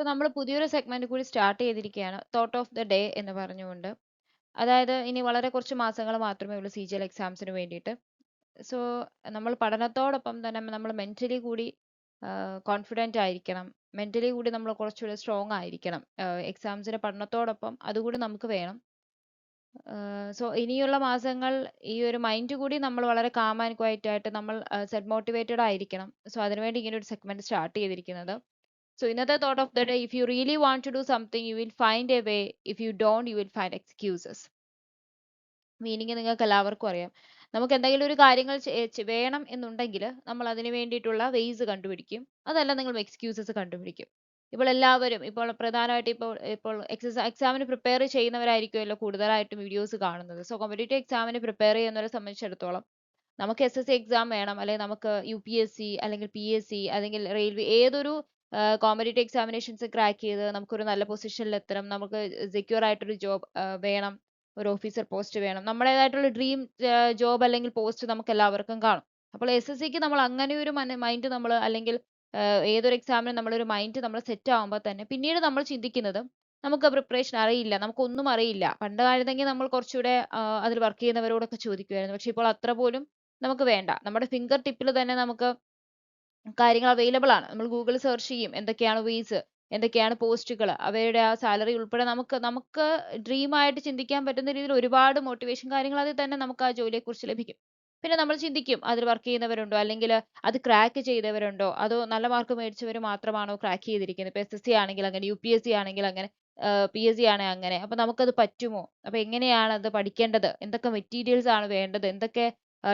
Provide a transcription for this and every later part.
നമ്മൾ പുതിയൊരു സെഗ്മെന്റ് കൂടി സ്റ്റാർട്ട് ചെയ്തിരിക്കുകയാണ്. തോട്ട് ഓഫ് ദ ഡേ എന്ന് പറഞ്ഞുകൊണ്ട്. അതായത് ഇനി വളരെ കുറച്ച് മാസങ്ങൾ മാത്രമേ ഉള്ളൂ CGL എക്സാംസിന് വേണ്ടിയിട്ട്. സോ നമ്മൾ പഠനത്തോടൊപ്പം തന്നെ നമ്മൾ മെന്റലി കൂടി കോൺഫിഡന്റ് ആയിരിക്കണം. മെന്റലി കൂടി നമ്മൾ കുറച്ചുകൂടി സ്ട്രോങ് ആയിരിക്കണം. എക്സാംസിന്റെ പഠനത്തോടൊപ്പം അതുകൂടി നമുക്ക് വേണം. സോ ഇനിയുള്ള മാസങ്ങൾ ഈ ഒരു മൈൻഡ് കൂടി നമ്മൾ വളരെ കാം ആൻഡ് ക്വയറ്റ് ആയിട്ട് നമ്മൾ സെൽഫ് മോട്ടിവേറ്റഡ് ആയിരിക്കണം. സോ അതിനുവേണ്ടി ഇങ്ങനെ ഒരു സെഗ്മെന്റ് സ്റ്റാർട്ട് ചെയ്തിരിക്കുന്നത്. So another thought of the day, if you really want to do something, you will find a way. If you don't, you will find excuses. Meaning നിങ്ങൾക്ക് എല്ലാവർക്കും അറിയാം. നമുക്ക് എന്തെങ്കിലും ഒരു കാര്യങ്ങൾ വേണം എന്നുണ്ടെങ്കിൽ നമ്മൾ അതിന് വേണ്ടിയിട്ടുള്ള വേസ് കണ്ടുപിടിക്കും. അതല്ല നിങ്ങൾ എക്സ്ക്യൂസസ് കണ്ടുപിടിക്കും. ഇപ്പോൾ എല്ലാവരും ഇപ്പോൾ പ്രധാനമായിട്ട് ഇപ്പോൾ എക്സാമിന് പ്രിപ്പയർ ചെയ്യുന്നവരായിരിക്കുമല്ലോ കൂടുതലായിട്ടും വീഡിയോസ് കാണുന്നത്. സോ കോമ്പറ്റേറ്റീവ് എക്സാമിന് പ്രിപ്പയർ ചെയ്യുന്നവരെ സംബന്ധിച്ചിടത്തോളം നമുക്ക് SSC എക്സാം വേണം, അല്ലെങ്കിൽ നമുക്ക് UPSC അല്ലെങ്കിൽ PSC അല്ലെങ്കിൽ റെയിൽവേ ഏതൊരു കോമ്പറ്റേറ്റീവ് എക്സാമിനേഷൻസ് ക്രാക്ക് ചെയ്ത് നമുക്കൊരു നല്ല പൊസിഷനിൽ എത്തണം, നമുക്ക് സെക്യൂർ ആയിട്ടൊരു ജോബ് വേണം, ഒരു ഓഫീസർ പോസ്റ്റ് വേണം, നമ്മുടേതായിട്ടുള്ള ഡ്രീം ജോബ് അല്ലെങ്കിൽ പോസ്റ്റ് നമുക്ക് എല്ലാവർക്കും കാണും. അപ്പോൾ SSCക്ക് നമ്മൾ അങ്ങനെ ഒരു മൈൻഡ് നമ്മൾ അല്ലെങ്കിൽ ഏതൊരു എക്സാമിനും നമ്മളൊരു മൈൻഡ് നമ്മൾ സെറ്റ് ആകുമ്പോൾ തന്നെ പിന്നീട് നമ്മൾ ചിന്തിക്കുന്നത് നമുക്ക് പ്രിപ്പറേഷൻ അറിയില്ല, നമുക്കൊന്നും അറിയില്ല. പണ്ട് കാലത്തെങ്കിൽ നമ്മൾ കുറച്ചുകൂടെ അതിൽ വർക്ക് ചെയ്യുന്നവരോടൊക്കെ ചോദിക്കുമായിരുന്നു. പക്ഷെ ഇപ്പോൾ അത്ര പോലും നമുക്ക് വേണ്ട. നമ്മുടെ ഫിംഗർ ടിപ്പിൽ തന്നെ നമുക്ക് കാര്യങ്ങൾ അവൈലബിൾ ആണ്. നമ്മൾ ഗൂഗിൾ സെർച്ച് ചെയ്യും എന്തൊക്കെയാണ് വേസ്, എന്തൊക്കെയാണ് പോസ്റ്റുകൾ, അവരുടെ ആ സാലറി ഉൾപ്പെടെ നമുക്ക് നമുക്ക് ഡ്രീം ആയിട്ട് ചിന്തിക്കാൻ പറ്റുന്ന രീതിയിൽ ഒരുപാട് മോട്ടിവേഷൻ കാര്യങ്ങൾ അതിൽ തന്നെ നമുക്ക് ആ ജോലിയെക്കുറിച്ച് ലഭിക്കും. പിന്നെ നമ്മൾ ചിന്തിക്കും അതിൽ വർക്ക് ചെയ്യുന്നവരുണ്ടോ, അല്ലെങ്കിൽ അത് ക്രാക്ക് ചെയ്തവരുണ്ടോ, അതോ നല്ല മാർക്ക് മേടിച്ചവർ മാത്രമാണോ ക്രാക്ക് ചെയ്തിരിക്കുന്നത്. ഇപ്പൊ SSC ആണെങ്കിൽ അങ്ങനെ, UPSC ആണെങ്കിൽ അങ്ങനെ, PSC ആണെങ്കിൽ അങ്ങനെ. അപ്പൊ നമുക്കത് പറ്റുമോ, അപ്പൊ എങ്ങനെയാണ് അത് പഠിക്കേണ്ടത്, എന്തൊക്കെ മെറ്റീരിയൽസ് ആണ് വേണ്ടത്, എന്തൊക്കെ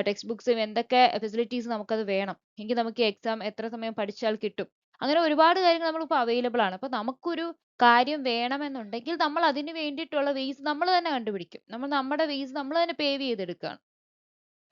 ടെക്സ്റ്റ് ബുക്സും എന്തൊക്കെ ഫെസിലിറ്റീസ് നമുക്കത് വേണം, എങ്കിൽ നമുക്ക് എക്സാം എത്ര സമയം പഠിച്ചാൽ കിട്ടും. അങ്ങനെ ഒരുപാട് കാര്യങ്ങൾ നമ്മളിപ്പോൾ അവൈലബിൾ ആണ്. അപ്പൊ നമുക്കൊരു കാര്യം വേണമെന്നുണ്ടെങ്കിൽ നമ്മൾ അതിന് വേണ്ടിയിട്ടുള്ള വേസ് നമ്മൾ തന്നെ കണ്ടുപിടിക്കും. നമ്മൾ നമ്മുടെ വേസ് നമ്മൾ തന്നെ പേവ് ചെയ്തെടുക്കുകയാണ്.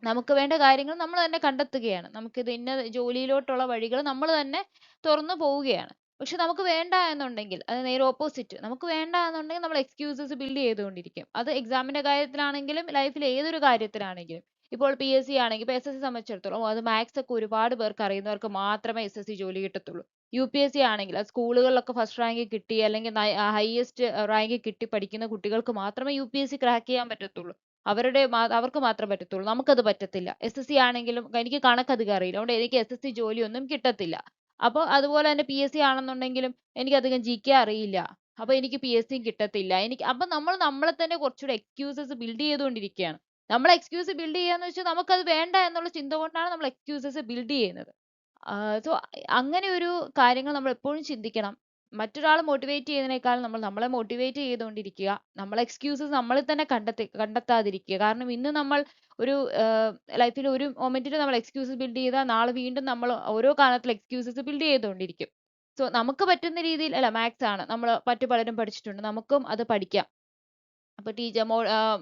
നമുക്ക് വേണ്ട കാര്യങ്ങൾ നമ്മൾ തന്നെ കണ്ടെത്തുകയാണ്. നമുക്കിത് ഇന്ന ജോലിയിലോട്ടുള്ള വഴികൾ നമ്മൾ തന്നെ തുറന്നു പോവുകയാണ്. പക്ഷെ നമുക്ക് വേണ്ട എന്നുണ്ടെങ്കിൽ അത് നേരെ ഓപ്പോസിറ്റ്. നമുക്ക് വേണ്ട എന്നുണ്ടെങ്കിൽ നമ്മൾ എക്സ്ക്യൂസസ് ബിൽഡ് ചെയ്തുകൊണ്ടിരിക്കും. അത് എക്സാമിന്റെ കാര്യത്തിലാണെങ്കിലും ലൈഫിൽ ഏതൊരു കാര്യത്തിലാണെങ്കിലും. ഇപ്പോൾ PSC ആണെങ്കിൽ ഇപ്പോൾ SSC സംബന്ധിച്ചിടത്തോളം അത് മാത്സ് ഒക്കെ ഒരുപാട് പേർക്ക് അറിയുന്നവർക്ക് മാത്രമേ SSC ജോലി കിട്ടത്തുള്ളൂ. UPSC ആണെങ്കിൽ അത് സ്കൂളുകളിലൊക്കെ ഫസ്റ്റ് റാങ്ക് കിട്ടി അല്ലെങ്കിൽ ഹയസ്റ്റ് റാങ്ക് കിട്ടി പഠിക്കുന്ന കുട്ടികൾക്ക് മാത്രമേ UPSC ക്രാക്ക് ചെയ്യാൻ പറ്റത്തുള്ളൂ. അവർക്ക് മാത്രമേ പറ്റത്തുള്ളൂ. നമുക്കത് പറ്റത്തില്ല. SSC ആണെങ്കിലും എനിക്ക് കണക്കധികം അറിയില്ല. അതുകൊണ്ട് എനിക്ക് SSC ജോലിയൊന്നും കിട്ടത്തില്ല. അപ്പൊ അതുപോലെ തന്നെ PSC ആണെന്നുണ്ടെങ്കിലും എനിക്കധികം GK അറിയില്ല. അപ്പൊ എനിക്ക് PSC യും കിട്ടത്തില്ല. അപ്പൊ നമ്മൾ നമ്മളെ തന്നെ കുറച്ചുകൂടെ എക്സ്ക്യൂസസ് ബിൽഡ് ചെയ്തുകൊണ്ടിരിക്കുകയാണ്. നമ്മൾ എക്സ്ക്യൂസ് ബിൽഡ് ചെയ്യാന്ന് വെച്ചാൽ നമുക്കത് വേണ്ട എന്നുള്ള ചിന്ത കൊണ്ടാണ് നമ്മൾ എക്സ്ക്യൂസസ് ബിൽഡ് ചെയ്യുന്നത്. സോ അങ്ങനെ ഒരു കാര്യങ്ങൾ നമ്മൾ എപ്പോഴും ചിന്തിക്കണം. മറ്റൊരാൾ മോട്ടിവേറ്റ് ചെയ്യുന്നതിനേക്കാൾ നമ്മൾ നമ്മളെ മോട്ടിവേറ്റ് ചെയ്തുകൊണ്ടിരിക്കുക. നമ്മളെ എക്സ്ക്യൂസസ് നമ്മളിൽ തന്നെ കണ്ടെത്താതിരിക്കുക. കാരണം ഇന്ന് നമ്മൾ ഒരു ലൈഫിൽ ഒരു മൊമെന്റിൽ നമ്മൾ എക്സ്ക്യൂസസ് ബിൽഡ് ചെയ്താൽ നാളെ വീണ്ടും നമ്മൾ ഓരോ കാലത്തിൽ എക്സ്ക്യൂസസ് ബിൽഡ് ചെയ്തുകൊണ്ടിരിക്കും. സോ നമുക്ക് പറ്റുന്ന രീതിയിൽ അല്ല, മാത്സ് ആണ് നമ്മൾ മറ്റു പലരും പഠിച്ചിട്ടുണ്ട്, നമുക്കും അത് പഠിക്കാം. അപ്പൊ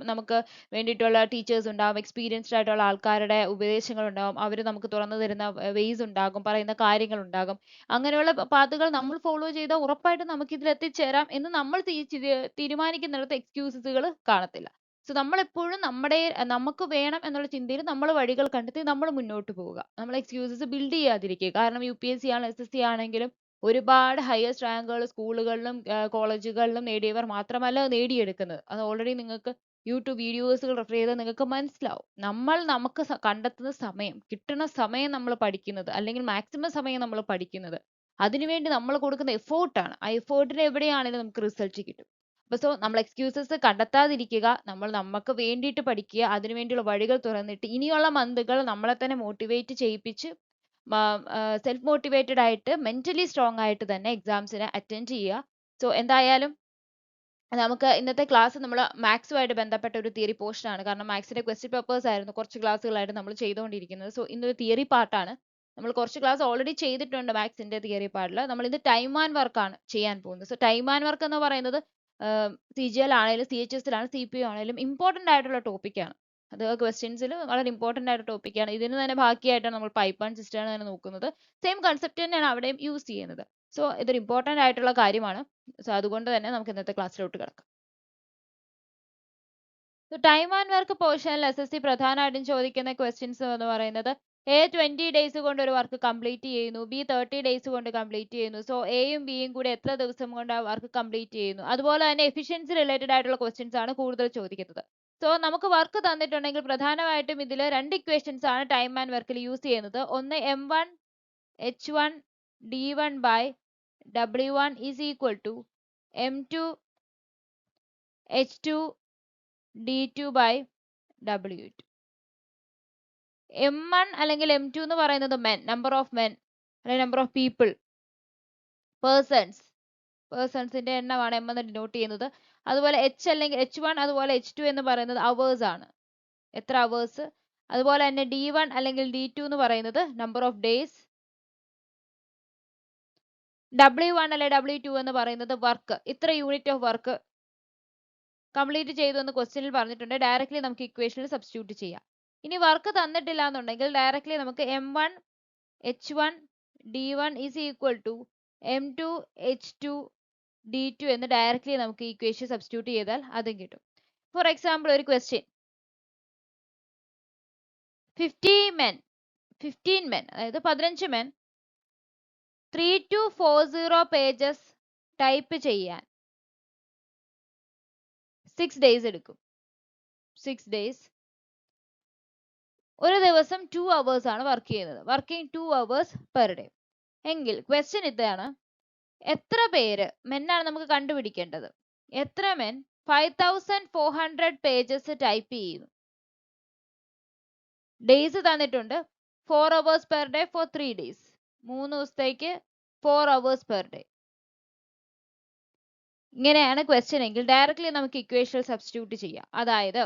നമുക്ക് വേണ്ടിയിട്ടുള്ള ടീച്ചേഴ്സ് ഉണ്ടാവും, എക്സ്പീരിയൻസ്ഡ് ആയിട്ടുള്ള ആൾക്കാരുടെ ഉപദേശങ്ങൾ ഉണ്ടാവും, അവർ നമുക്ക് തുറന്നു തരുന്ന വേസ് ഉണ്ടാകും, പറയുന്ന കാര്യങ്ങൾ ഉണ്ടാകും. അങ്ങനെയുള്ള പാത്തുകൾ നമ്മൾ ഫോളോ ചെയ്താൽ ഉറപ്പായിട്ടും നമുക്ക് ഇതിൽ എത്തിച്ചേരാം എന്ന് നമ്മൾ തീരുമാനിക്കുന്നിടത്ത് എക്സ്ക്യൂസസുകൾ കാണത്തില്ല. സോ നമ്മൾ എപ്പോഴും നമുക്ക് വേണം എന്നുള്ള ചിന്തയിൽ നമ്മൾ വഴികൾ കണ്ടെത്തി നമ്മൾ മുന്നോട്ട് പോവുക. നമ്മൾ എക്സ്ക്യൂസസ് ബിൽഡ് ചെയ്യാതിരിക്കുക. കാരണം UPSC ആണ്, SSC ആണെങ്കിലും ഒരുപാട് ഹയസ്റ്റ് റാങ്കുകൾ സ്കൂളുകളിലും കോളേജുകളിലും നേടിയവർ മാത്രമല്ല നേടിയെടുക്കുന്നത്. അത് ഓൾറെഡി നിങ്ങൾക്ക് യൂട്യൂബ് വീഡിയോസുകൾ റെഫർ ചെയ്താൽ നിങ്ങൾക്ക് മനസ്സിലാവും. നമുക്ക് കണ്ടെത്തുന്ന സമയം, കിട്ടുന്ന സമയം നമ്മൾ പഠിക്കുന്നത്, അല്ലെങ്കിൽ മാക്സിമം സമയം നമ്മൾ പഠിക്കുന്നത്, അതിനുവേണ്ടി നമ്മൾ കൊടുക്കുന്ന എഫേർട്ടാണ്. ആ എഫേർട്ടിന് എവിടെയാണെങ്കിലും നമുക്ക് റിസൾട്ട് കിട്ടും. സോ നമ്മൾ എക്സ്ക്യൂസസ് കണ്ടെത്താതിരിക്കുക, നമ്മൾ നമുക്ക് വേണ്ടിയിട്ട് പഠിക്കുക, അതിനുവേണ്ടിയുള്ള വഴികൾ തുറന്നിട്ട് ഇനിയുള്ള മന്തുകൾ നമ്മളെ തന്നെ മോട്ടിവേറ്റ് ചെയ്യിപ്പിച്ച് സെൽഫ് മോട്ടിവേറ്റഡ് ആയിട്ട് മെന്റലി സ്ട്രോങ് ആയിട്ട് തന്നെ എക്സാംസിനെ അറ്റൻഡ് ചെയ്യുക. സോ എന്തായാലും നമുക്ക് ഇന്നത്തെ ക്ലാസ് നമ്മൾ മാത്സുമായിട്ട് ബന്ധപ്പെട്ട ഒരു തിയറി പോർഷൻ ആണ്. കാരണം മാത്സിന്റെ ക്വസ്റ്റ്യൻ പേപ്പേഴ്സ് ആയിരുന്നു കുറച്ച് ക്ലാസ്സുകളായിട്ട് നമ്മൾ ചെയ്തുകൊണ്ടിരിക്കുന്നത്. സോ ഇന്നൊരു തിയറി പാർട്ടാണ്. നമ്മൾ കുറച്ച് ക്ലാസ് ഓൾറെഡി ചെയ്തിട്ടുണ്ട് മാത്സിന്റെ തിയറി പാർട്ടിൽ. നമ്മൾ ഇന്ന് ടൈം ആൻഡ് വർക്ക് ആണ് ചെയ്യാൻ പോകുന്നത്. സോ ടൈം ആൻഡ് വർക്ക് എന്ന് പറയുന്നത് CGL ആണെങ്കിലും CHS ലാണ് CPO ആണെങ്കിലും ഇമ്പോർട്ടന്റ് ആയിട്ടുള്ള ടോപ്പിക് ആണ്. അത് ക്വസ്റ്റ്യൻസിൽ വളരെ ഇമ്പോർട്ടന്റ് ആയിട്ട് ടോപ്പിക്കാണ്. ഇതിന് തന്നെ ബാക്കിയായിട്ടാണ് നമ്മൾ പൈപ്പ് ആൻഡ് സിസ്റ്റം ആണ് തന്നെ നോക്കുന്നത്. സെയിം കൺസെപ്റ്റ് തന്നെയാണ് അവിടെയും യൂസ് ചെയ്യുന്നത്. സോ ഇതൊരു ഇമ്പോർട്ടന്റ് ആയിട്ടുള്ള കാര്യമാണ്. സോ അതുകൊണ്ട് തന്നെ നമുക്ക് ഇന്നത്തെ ക്ലാസ്സിലോട്ട് കിടക്കാം. ടൈം ആൻഡ് വർക്ക് പോർഷനിൽ SSC പ്രധാനമായിട്ടും ചോദിക്കുന്ന ക്വസ്റ്റ്യൻസ് എന്ന് പറയുന്നത് എ 20 ഡേയ്സ് കൊണ്ട് ഒരു വർക്ക് കംപ്ലീറ്റ് ചെയ്യുന്നു, ബി 30 ഡേയ്സ് കൊണ്ട് കംപ്ലീറ്റ് ചെയ്യുന്നു. സോ എയും ബിയും കൂടി എത്ര ദിവസം കൊണ്ട് ആ വർക്ക് കംപ്ലീറ്റ് ചെയ്യുന്നു. അതുപോലെ തന്നെ എഫിഷ്യൻസി റിലേറ്റഡ് ആയിട്ടുള്ള ക്വസ്റ്റ്യൻസ് ആണ് കൂടുതൽ ചോദിക്കുന്നത്. സോ നമുക്ക് വർക്ക് തന്നിട്ടുണ്ടെങ്കിൽ പ്രധാനമായിട്ടും ഇതിൽ രണ്ട് ഇക്വേഷൻസ് ആണ് ടൈം ആൻഡ് വർക്കിൽ യൂസ് ചെയ്യുന്നത്. ഒന്ന് m1 h1 d1 by w1 is equal to m2 h2 d2 by w2. m1 അല്ലെങ്കിൽ m2 എന്ന് പറയുന്നത് men, നമ്പർ ഓഫ് men അല്ലെങ്കിൽ നമ്പർ ഓഫ് പീപ്പിൾ, പേഴ്സൺസിന്റെ എണ്ണമാണ് m എന്ന് ഡിനോട്ട് ചെയ്യുന്നത്. അതുപോലെ h അല്ലെങ്കിൽ h1 അതുപോലെ h2 എന്ന് പറയുന്നത് അവേഴ്സ് ആണ്, എത്ര അവേഴ്സ്. അതുപോലെ തന്നെ d1 അല്ലെങ്കിൽ d2 എന്ന് പറയുന്നത് നമ്പർ ഓഫ് ഡേയ്സ്. w1 അല്ലെങ്കിൽ w2 എന്ന് പറയുന്നത് വർക്ക്, ഇത്ര യൂണിറ്റ് ഓഫ് വർക്ക് കംപ്ലീറ്റ് ചെയ്തു എന്ന് ക്വസ്റ്റ്യനിൽ പറഞ്ഞിട്ടുണ്ട്. ഡയറക്റ്റ്ലി നമുക്ക് ഇക്വേഷനിൽ സബ്സ്റ്റിറ്റ്യൂട്ട് ചെയ്യാം. ഇനി വർക്ക് തന്നിട്ടില്ല എന്നുണ്ടെങ്കിൽ ഡയറക്റ്റ്ലി നമുക്ക് m1 h1 d1 is equal to m2 h2 d2 എന്ന് ഡയറക്റ്റ്ലി നമുക്ക് ഇക്വേഷൻ സബ്സ്റ്റിറ്റ്യൂട്ട് ചെയ്താൽ അതും കിട്ടും. ഫോർ എക്സാമ്പിൾ ഒരു ക്വസ്റ്റ്യൻ, 15 men അതായത് 15 men 3 to 40 പേജസ് ടൈപ്പ് ചെയ്യാൻ 6 days എടുക്കും. 6 days. ഒരു ദിവസം 2 hours ആണ് വർക്ക് ചെയ്യുന്നത്. Working 2 hours per day. എങ്കിൽ ക്വസ്റ്റ്യൻ ഇതാണ്, എത്ര പേര് മെന്നാണ് നമുക്ക് കണ്ടുപിടിക്കേണ്ടത്. എത്ര മെൻ 5400 പേജസ് ടൈപ്പ് ചെയ്യുന്നു. ഡേയ്സ് തന്നിട്ടുണ്ട് 4 hours per day for 3 days. 3 ദിവസത്തേക്ക് 4 hours പെർ ഡേ. ഇങ്ങനെയാണ് ക്വസ്റ്റ്യൻ എങ്കിൽ ഡയറക്റ്റ്ലി നമുക്ക് ഇക്വേഷൻ സബ്സ്റ്റിറ്റ്യൂട്ട് ചെയ്യാം. അതായത്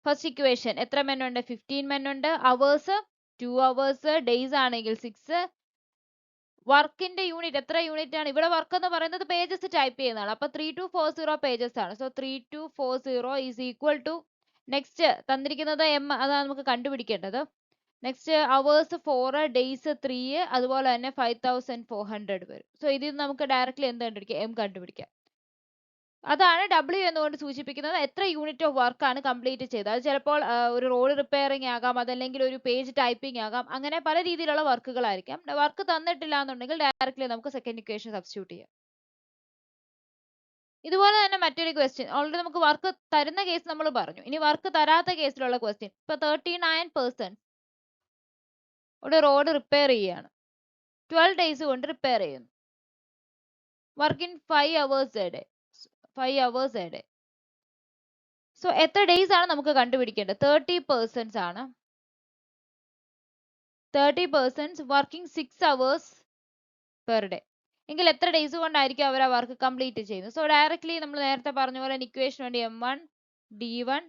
ഫസ്റ്റ് ഇക്വേഷൻ എത്ര മെൻ ഉണ്ട്, 15 മെൻ ഉണ്ട്, അവേഴ്സ് 2 hours, ഡേയ്സ് ആണെങ്കിൽ 6, വർക്കിന്റെ യൂണിറ്റ് എത്ര യൂണിറ്റ് ആണ്, ഇവിടെ വർക്ക് എന്ന് പറയുന്നത് പേജസ് ടൈപ്പ് ചെയ്യുന്നതാണ്. അപ്പൊ 3 to 40 പേജസ് ആണ്. So 3 to 40 is equal to, next തന്നിരിക്കുന്നത് m, അതാണ് നമുക്ക് കണ്ടുപിടിക്കേണ്ടത്. നെക്സ്റ്റ് അവേഴ്സ് 4, ഡേയ്സ് 3, അതുപോലെ തന്നെ 5400 വരും. സോ ഇതിൽ നമുക്ക് ഡയറക്റ്റ്ലി എന്ത് കണ്ടുപിടിക്കാം, m കണ്ടുപിടിക്കാം. അതാണ് W എന്നുകൊണ്ട് സൂചിപ്പിക്കുന്നത് എത്ര യൂണിറ്റ് ഓഫ് വർക്ക് ആണ് കംപ്ലീറ്റ് ചെയ്തത്. അത് ചിലപ്പോൾ ഒരു റോഡ് റിപ്പയറിംഗ് ആകാം, അതല്ലെങ്കിൽ ഒരു പേജ് ടൈപ്പിംഗ് ആകാം, അങ്ങനെ പല രീതിയിലുള്ള വർക്കുകളായിരിക്കാം. വർക്ക് തന്നിട്ടില്ല എന്നുണ്ടെങ്കിൽ ഡയറക്റ്റ്ലി നമുക്ക് സെക്കൻഡ് ഇക്വേഷൻ സബ്സ്റ്റിറ്റ്യൂട്ട് ചെയ്യാം. ഇതുപോലെ തന്നെ മറ്റൊരു ക്വസ്റ്റ്യൻ, ഓൾറെഡി നമുക്ക് വർക്ക് തരുന്ന കേസ് നമ്മൾ പറഞ്ഞു. ഇനി വർക്ക് തരാത്ത കേസിലുള്ള ക്വസ്റ്റ്യൻ, ഇപ്പൊ 39 persons ഒരു റോഡ് റിപ്പയർ ചെയ്യാണ്, 12 days കൊണ്ട് റിപ്പയർ ചെയ്യുന്നു. Work in 5 hours a day. 5 hours a day. So എത്ര ഡേയ്സ് ആണ് നമുക്ക് കണ്ടുപിടിക്കേണ്ടത്, 30 persons ആണ്. 30 persons working 6 hours per day. എങ്കിൽ എത്ര ഡേയ്സ് കൊണ്ടായിരിക്കും അവർ ആ വർക്ക് കംപ്ലീറ്റ് ചെയ്യുന്നത്. സോ ഡയറക്റ്റ്ലി നമ്മൾ നേരത്തെ പറഞ്ഞ പോലെ ഇക്വേഷൻ ഉണ്ട്, m1 d1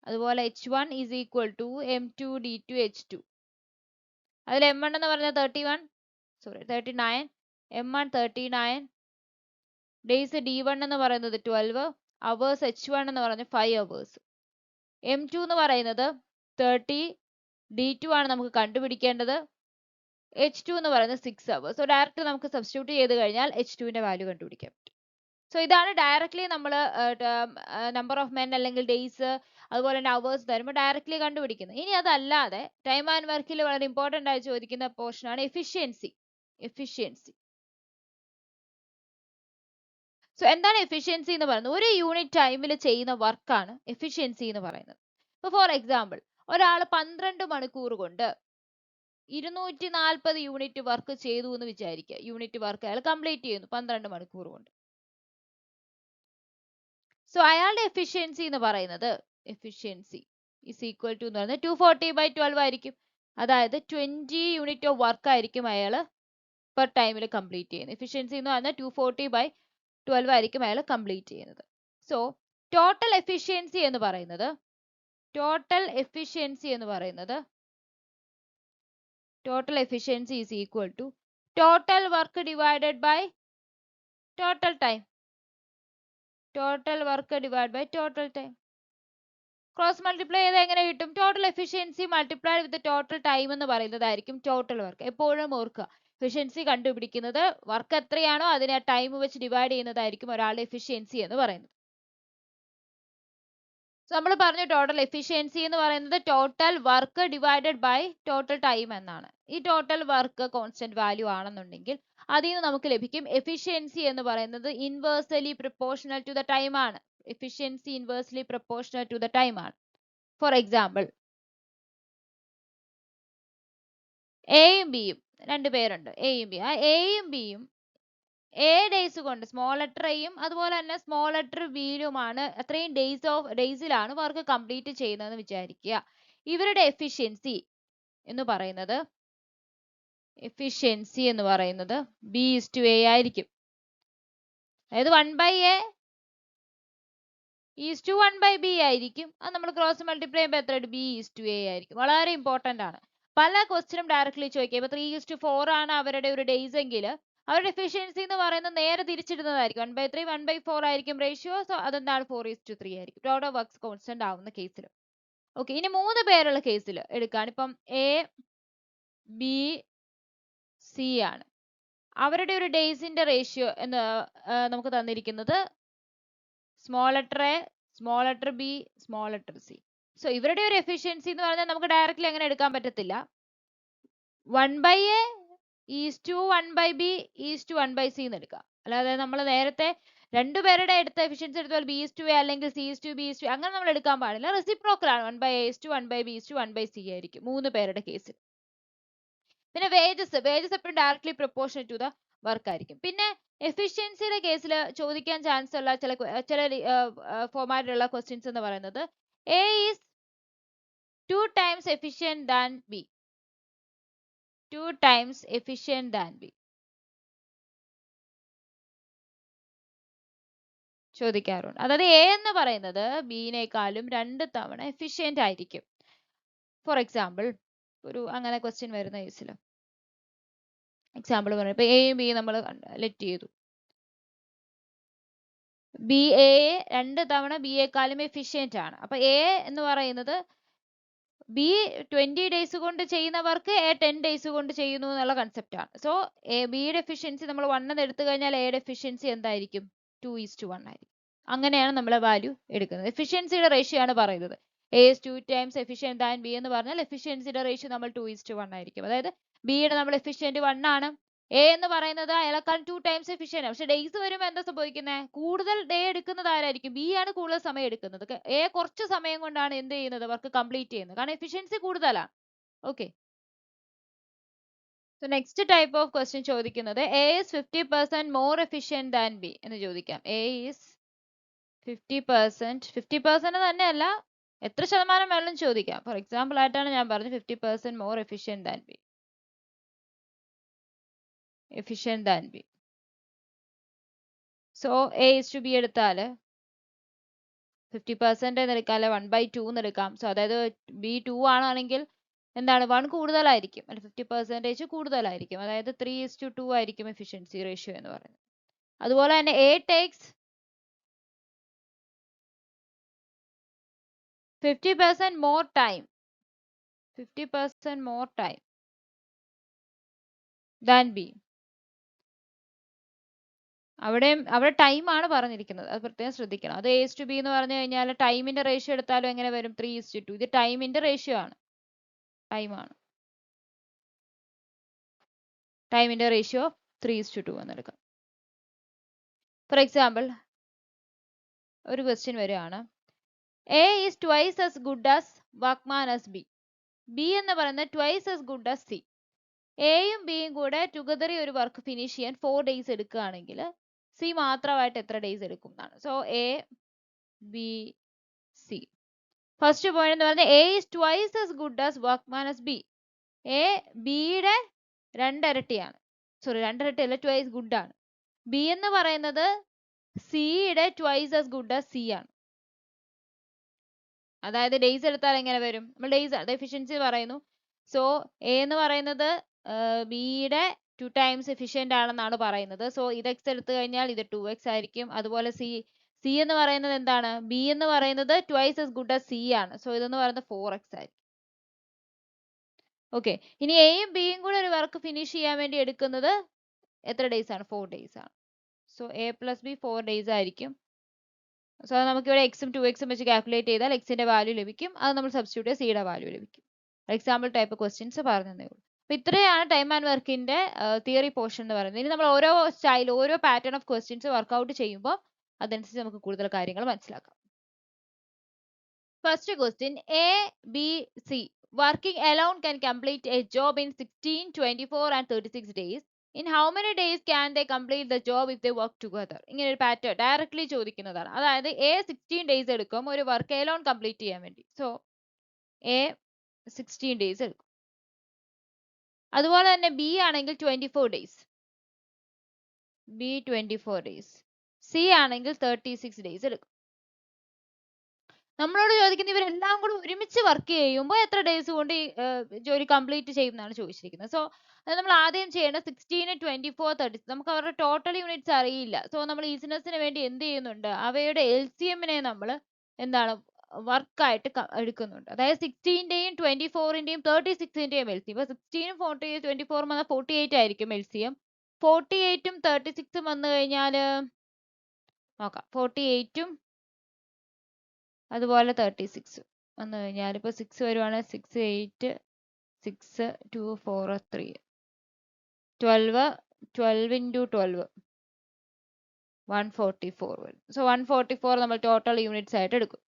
അതുപോലെ h1 is equal to m2 d2 h2. അതിൽ m1 എന്ന് പറഞ്ഞാൽ 39, m1 39, ഡേയ്സ് d1 എന്ന് പറയുന്നത് 12, അവേഴ്സ് h1 എന്ന് പറയുന്നത് 5 hours, m2 എന്ന് പറയുന്നത് 30, d2 ആണ് നമുക്ക് കണ്ടുപിടിക്കേണ്ടത്, h2 എന്ന് പറയുന്നത് 6 hours. സോ ഡയറക്റ്റ് നമുക്ക് സബ്സ്റ്റിറ്റ്യൂട്ട് ചെയ്ത് കഴിഞ്ഞാൽ h2 ന്റെ വാല്യൂ കണ്ടുപിടിക്കാൻ പറ്റും. സോ ഇതാണ് ഡയറക്റ്റ്ലി നമ്മൾ നമ്പർ ഓഫ് മെൻ അല്ലെങ്കിൽ ഡേയ്സ് അതുപോലെ തന്നെ അവേഴ്സ് തരുമ്പോൾ ഡയറക്റ്റ്ലി കണ്ടുപിടിക്കുന്നത്. ഇനി അതല്ലാതെ ടൈം ആൻഡ് വർക്കിൽ വളരെ ഇമ്പോർട്ടന്റ് ആയി ചോദിക്കുന്ന പോർഷൻ ആണ് എഫിഷ്യൻസി. സോ എന്താണ് എഫിഷ്യൻസി എന്ന് പറയുന്നത്, ഒരു യൂണിറ്റ് ടൈമിൽ ചെയ്യുന്ന വർക്കാണ് എഫിഷ്യൻസി എന്ന് പറയുന്നത്. ഇപ്പൊ ഫോർ എക്സാമ്പിൾ ഒരാൾ 12 മണിക്കൂർ കൊണ്ട് 240 യൂണിറ്റ് വർക്ക് ചെയ്തു എന്ന് വിചാരിക്കുക. യൂണിറ്റ് വർക്ക് അയാൾ കംപ്ലീറ്റ് ചെയ്യുന്നു 12 മണിക്കൂർ കൊണ്ട്. സോ അയാളുടെ എഫിഷ്യൻസി എന്ന് പറയുന്നത്, എഫിഷ്യൻസി ഇസ് ഈക്വൽ ടു എന്ന് പറയുന്നത് 240/12 ആയിരിക്കും. അതായത് 20 യൂണിറ്റ് ഓഫ് വർക്ക് ആയിരിക്കും അയാൾ പെർ ടൈമിൽ കംപ്ലീറ്റ് ചെയ്യുന്നത്. എഫിഷ്യൻസി എന്ന് പറഞ്ഞാൽ 240/12 ആയിരിക്കും അയാൾ കംപ്ലീറ്റ് ചെയ്യുന്നത്. സോ ടോട്ടൽ എഫിഷ്യൻസി എന്ന് പറയുന്നത്, total efficiency is equal to total work divided by total time. Cross multiply ചെയ്ത് എങ്ങനെ കിട്ടും, total efficiency multiplied with total time എന്ന് പറയുന്നതായിരിക്കും ടോട്ടൽ വർക്ക്. എപ്പോഴും ഓർക്കുക, എഫിഷ്യൻസി കണ്ടുപിടിക്കുന്നത് വർക്ക് എത്രയാണോ അതിനെ ടൈം വെച്ച് ഡിവൈഡ് ചെയ്യുന്നതായിരിക്കും ഒരാളുടെ എഫിഷ്യൻസി എന്ന് പറയുന്നത്. നമ്മൾ പറഞ്ഞു ടോട്ടൽ എഫിഷ്യൻസി എന്ന് പറയുന്നത് total work divided by total time എന്നാണ്. ഈ ടോട്ടൽ വർക്ക് കോൺസ്റ്റന്റ് വാല്യൂ ആണെന്നുണ്ടെങ്കിൽ അതിൽ നിന്ന് നമുക്ക് ലഭിക്കും എഫിഷ്യൻസി എന്ന് പറയുന്നത് inversely proportional to the time ആണ്. Efficiency inversely proportional to the time ആണ്. ഫോർ എക്സാമ്പിൾ, എയും ബിയും രണ്ട് പേരുണ്ട്, എയും ബി. ആ എയും ബിയും എ ഡേയ്സ് കൊണ്ട് സ്മോൾ ലെറ്റർ എയും അതുപോലെ തന്നെ സ്മോൾ ലെറ്റർ ബിയിലുമാണ് അത്രയും ഡേയ്സിലാണ് വർക്ക് കംപ്ലീറ്റ് ചെയ്യുന്നതെന്ന് വിചാരിക്കുക. ഇവരുടെ എഫിഷ്യൻസി എന്ന് പറയുന്നത് ബി ഈസ് ടു എ ആയിരിക്കും. അതായത് 1/a ഈസ് ടു 1/b ആയിരിക്കും. അത് നമ്മൾ ക്രോസ് മൾട്ടിപ്ലൈ ചെയ്യുമ്പോൾ എത്രയായിട്ട് ബി ഈസ് ടു എ ആയിരിക്കും. വളരെ ഇമ്പോർട്ടന്റ് ആണ്. പല ക്വസ്റ്റിനും ഡയറക്ട്ലി ചോദിക്കുക. ഇപ്പൊ 3:4 ആണ് അവരുടെ ഒരു ഡേയ്സ് എങ്കിൽ അവരുടെ എഫിഷ്യൻസി എന്ന് പറയുന്നത് നേരെ തിരിച്ചിടുന്നതായിരിക്കും. 1/3 1/4 ആയിരിക്കും റേഷ്യോ. സോ അതെന്താണ് 4:3 ആയിരിക്കും ടോട്ടൽ വർക്ക്സ് കോൺസ്റ്റന്റ് ആവുന്ന കേസിൽ. ഓക്കെ, ഇനി 3 പേരുള്ള കേസിൽ എടുക്കുകയാണ്. ഇപ്പം എ ബി സി ആണ്. അവരുടെ ഒരു ഡേയ്സിന്റെ റേഷ്യോ എന്ന് നമുക്ക് തന്നിരിക്കുന്നത് small letter A, small letter B, small letter C. So ഇവരുടെ ഒരു എഫിഷ്യൻസി എന്ന് പറഞ്ഞാൽ നമുക്ക് ഡയറക്റ്റ്ലി അങ്ങനെ എടുക്കാൻ പറ്റത്തില്ല. 1/a is to 1/b is to 1/c എന്ന് എടുക്കാം. അല്ലാതെ നമ്മൾ നേരത്തെ രണ്ടുപേരുടെ എടുത്ത എഫിഷ്യൻസി എടുത്താൽ ബി ഈസ് ടു എ അല്ലെങ്കിൽ C is to B is to അങ്ങനെ നമ്മൾ എടുക്കാൻ പാടില്ല. റെസിപ്രോക്കൽ ആണ്. 1/a is to 1/b is to 1/c ആയിരിക്കും 3 പേരുടെ കേസിൽ. പിന്നെ വേജസ് എപ്പോഴും directly proportional to the work ആയിരിക്കും. പിന്നെ എഫിഷ്യൻസിയുടെ കേസിൽ ചോദിക്കാൻ ചാൻസ് ഉള്ള ചില ഫോമാറ്റിലുള്ള ക്വസ്റ്റ്യൻസ് എന്ന് പറയുന്നത് A is 2 times efficient than B. 2 times efficient than B ചോദിക്കാറുണ്ട്. അതായത് എ എന്ന് പറയുന്നത് ബിനേക്കാളും 2 തവണ എഫിഷ്യന്റ് ആയിരിക്കും. ഫോർ എക്സാമ്പിൾ, ഒരു അങ്ങനെ ക്വസ്റ്റ്യൻ വരുന്ന കേസിൽ എക്സാമ്പിൾ പറഞ്ഞു. ഇപ്പൊ എയും ബിയും നമ്മൾ ലെറ്റ് ചെയ്തു. ബി എ 2 തവണ ബിയേക്കാളും എഫിഷ്യന്റ് ആണ്. അപ്പൊ എ എന്ന് പറയുന്നത് ബി 20 ഡേയ്സ് കൊണ്ട് ചെയ്യുന്ന വർക്ക് എ 10 ഡേയ്സ് കൊണ്ട് ചെയ്യുന്നു എന്നുള്ള കൺസെപ്റ്റ് ആണ്. സോ ബിയുടെ എഫിഷ്യൻസി നമ്മൾ 1 എന്ന് എടുത്തു കഴിഞ്ഞാൽ എയുടെ എഫിഷ്യൻസി എന്തായിരിക്കും? 2:1 ആയിരിക്കും. അങ്ങനെയാണ് നമ്മൾ വാല്യൂ എടുക്കുന്നത്. എഫിഷ്യൻസിയുടെ റേഷ്യോ ആണ് പറയുന്നത്. A is 2 times efficient than B എന്ന് പറഞ്ഞാൽ എഫിഷ്യൻസിയുടെ റേഷ്യോ നമ്മൾ 2:1 ആയിരിക്കും. അതായത് ബിയുടെ നമ്മൾ എഫിഷ്യന്റ് 1 ആണ്. എ എന്ന് പറയുന്നത് അയാളെക്കാൾ 2 times എഫിഷ്യന്റ് ആണ്. പക്ഷെ ഡേയ്സ് വരുമ്പോൾ എന്താ സംഭവിക്കുന്നത്? കൂടുതൽ ഡേ എടുക്കുന്നത് ആരായിരിക്കും? ബി ആണ് കൂടുതൽ സമയം എടുക്കുന്നത്. എ കുറച്ച് സമയം കൊണ്ടാണ് എന്ത് ചെയ്യുന്നത്? വർക്ക് കംപ്ലീറ്റ് ചെയ്യുന്നത്. കാരണം എഫിഷ്യൻസി കൂടുതലാണ്. Okay, so next type of question ചോദിക്കുന്നത് A is 50% more efficient than B എന്ന് ചോദിക്കാം. എ is 50% തന്നെയല്ല, എത്ര ശതമാനം വേണമെങ്കിലും ചോദിക്കാം. ഫോർ എക്സാമ്പിൾ ആയിട്ടാണ് ഞാൻ പറഞ്ഞത് 50% more efficient than B. So A is to B എടുത്താൽ 50% എന്ന് എടുക്കാം, അല്ലെ 1/2 എന്ന് എടുക്കാം. സോ അതായത് ബി 2 ആണെങ്കിൽ എന്താണ് 1 കൂടുതലായിരിക്കും, അല്ലെ 50% കൂടുതലായിരിക്കും. അതായത് 3:2 ആയിരിക്കും എഫിഷ്യൻസി റേഷ്യോ എന്ന് പറയുന്നത്. അതുപോലെ തന്നെ A takes 50% more time than B. അവിടെ ടൈം ആണ് പറഞ്ഞിരിക്കുന്നത്, അത് പ്രത്യേകം ശ്രദ്ധിക്കണം. അത് എ ടു ബി എന്ന് പറഞ്ഞു കഴിഞ്ഞാൽ ടൈമിന്റെ റേഷ്യോ എടുത്താലും എങ്ങനെ വരും? 3:2. ഇത് ടൈമിന്റെ റേഷ്യോ ആണ്, ടൈമിന്റെ റേഷ്യോ 3:2 എന്നെടുക്കാം. ഫോർ എക്സാമ്പിൾ ഒരു ക്വസ്റ്റ്യൻ വരികയാണ്, A is twice as good as workman as B. B എന്ന് പറയുന്നത് twice as good as C. എയും ബിയും കൂടെ ടുഗദർ ഒരു വർക്ക് ഫിനിഷ് ചെയ്യാൻ 4 ഡേയ്സ് എടുക്കുകയാണെങ്കിൽ സി മാത്രമായിട്ട് എത്ര ഡേയ്സ് എടുക്കും എന്നാണ്. So A B C. First point എന്ന് പറഞ്ഞാൽ A is twice as good as workman as B. A ബിയുടെ 2 ഇരട്ടിയാണ്. സോറി, 2 ഇരട്ടിയല്ല, ട്വൈസ് ഗുഡ് ആണ്. ബി എന്ന് പറയുന്നത് സിയുടെ twice as good as C ആണ്. അതായത് ഡേയ്സ് എടുത്താൽ എങ്ങനെ വരും? നമ്മൾ ഡേയ്സ് എഫിഷ്യൻസി പറയുന്നു. സോ എ എന്ന് പറയുന്നത് ബിയുടെ 2 times എഫിഷ്യന്റ് ആണെന്നാണ് പറയുന്നത്. സോ ഇത് എക്സ് എടുത്തു കഴിഞ്ഞാൽ ഇത് 2x ആയിരിക്കും. അതുപോലെ സി എന്ന് പറയുന്നത് എന്താണ്? ബി എന്ന് പറയുന്നത് twice as good as C ആണ്. സോ ഇതെന്ന് പറയുന്നത് 4x ആയിരിക്കും. ഓക്കെ, ഇനി എയും ബിയും കൂടെ ഒരു വർക്ക് ഫിനിഷ് ചെയ്യാൻ വേണ്ടി എടുക്കുന്നത് എത്ര ഡേയ്സ് ആണ്? 4 ഡേയ്സ് ആണ്. So A plus B 4 days ആയിരിക്കും. സോ നമുക്കിവിടെ എക്സും 2x വെച്ച് കാൽക്കുലേറ്റ് ചെയ്താൽ എക്സിന്റെ വാല്യൂ ലഭിക്കും. അത് നമ്മൾ സബ്സ്റ്റിറ്റ്യൂട്ട് ചെയ്ത് സിയുടെ വാല്യൂ ലഭിക്കും. എക്സാമ്പിൾ ടൈപ്പ് ക്വസ്റ്റ്യൻസ് പറഞ്ഞതേ ഉള്ളൂ. അപ്പൊ ഇത്രയാണ് ടൈം ആൻഡ് വർക്കിന്റെ തിയറി പോർഷൻ എന്ന് പറയുന്നത്. ഇനി നമ്മൾ ഓരോ സ്റ്റൈൽ, ഓരോ പാറ്റേൺ ഓഫ് ക്വസ്റ്റ്യൻസ് വർക്ക്ഔട്ട് ചെയ്യുമ്പോൾ അതനുസരിച്ച് നമുക്ക് കൂടുതൽ കാര്യങ്ങൾ മനസ്സിലാക്കാം. First question, A B C working alone can complete a job in 16, 24 and 36 days. In how many days can they complete the job if they work together? ഇങ്ങനെ ഒരു pattern directly ചോദിക്കുന്നതാണ്. അതായത് എ 16 ഡേയ്സ് എടുക്കും ഒരു work alone complete ചെയ്യാൻ വേണ്ടി. So A 16 days എടുക്കും. അതുപോലെ തന്നെ ബി ആണെങ്കിൽ 24 ഡേയ്സ്, ബി 24 ഡേയ്സ്. സി ആണെങ്കിൽ 36 ഡേയ്സ് എടുക്കും. നമ്മളോട് ചോദിക്കുന്നത് ഇവരെല്ലാം കൂടി ഒരുമിച്ച് വർക്ക് ചെയ്യുമ്പോൾ എത്ര ഡേയ്സ് കൊണ്ട് ജോലി കംപ്ലീറ്റ് ചെയ്യുമെന്നാണ് ചോദിച്ചിരിക്കുന്നത്. സോ നമ്മൾ ആദ്യം ചെയ്യേണ്ടത് 16, 24, 36. നമുക്ക് അവരുടെ ടോട്ടൽ യൂണിറ്റ്സ് അറിയില്ല. സോ നമ്മൾ ഈസിനെസ്സിന് വേണ്ടി എന്ത് ചെയ്യുന്നുണ്ട്, അവയുടെ LCM-നെ നമ്മൾ എന്താണ് വർക്കായിട്ട് എടുക്കുന്നുണ്ട്. അതായത് 16-ന്റെയും 24-ന്റെയും 36-ന്റെയും LCM. ഇപ്പൊ 16, 40, 24 വന്നാൽ 48 ആയിരിക്കും LCM. 48-ഉം 36-ഉം വന്നു കഴിഞ്ഞാൽ നോക്കാം. 48-ഉം അതുപോലെ 36 വന്നു കഴിഞ്ഞാൽ ഇപ്പോൾ 6 വരുവാണെങ്കിൽ 6, 8, 6, 2, 4, 3, 12, 12 into 12, 144 വരും. സോ 144 നമ്മൾ ടോട്ടൽ യൂണിറ്റ്സ് ആയിട്ട് എടുക്കും.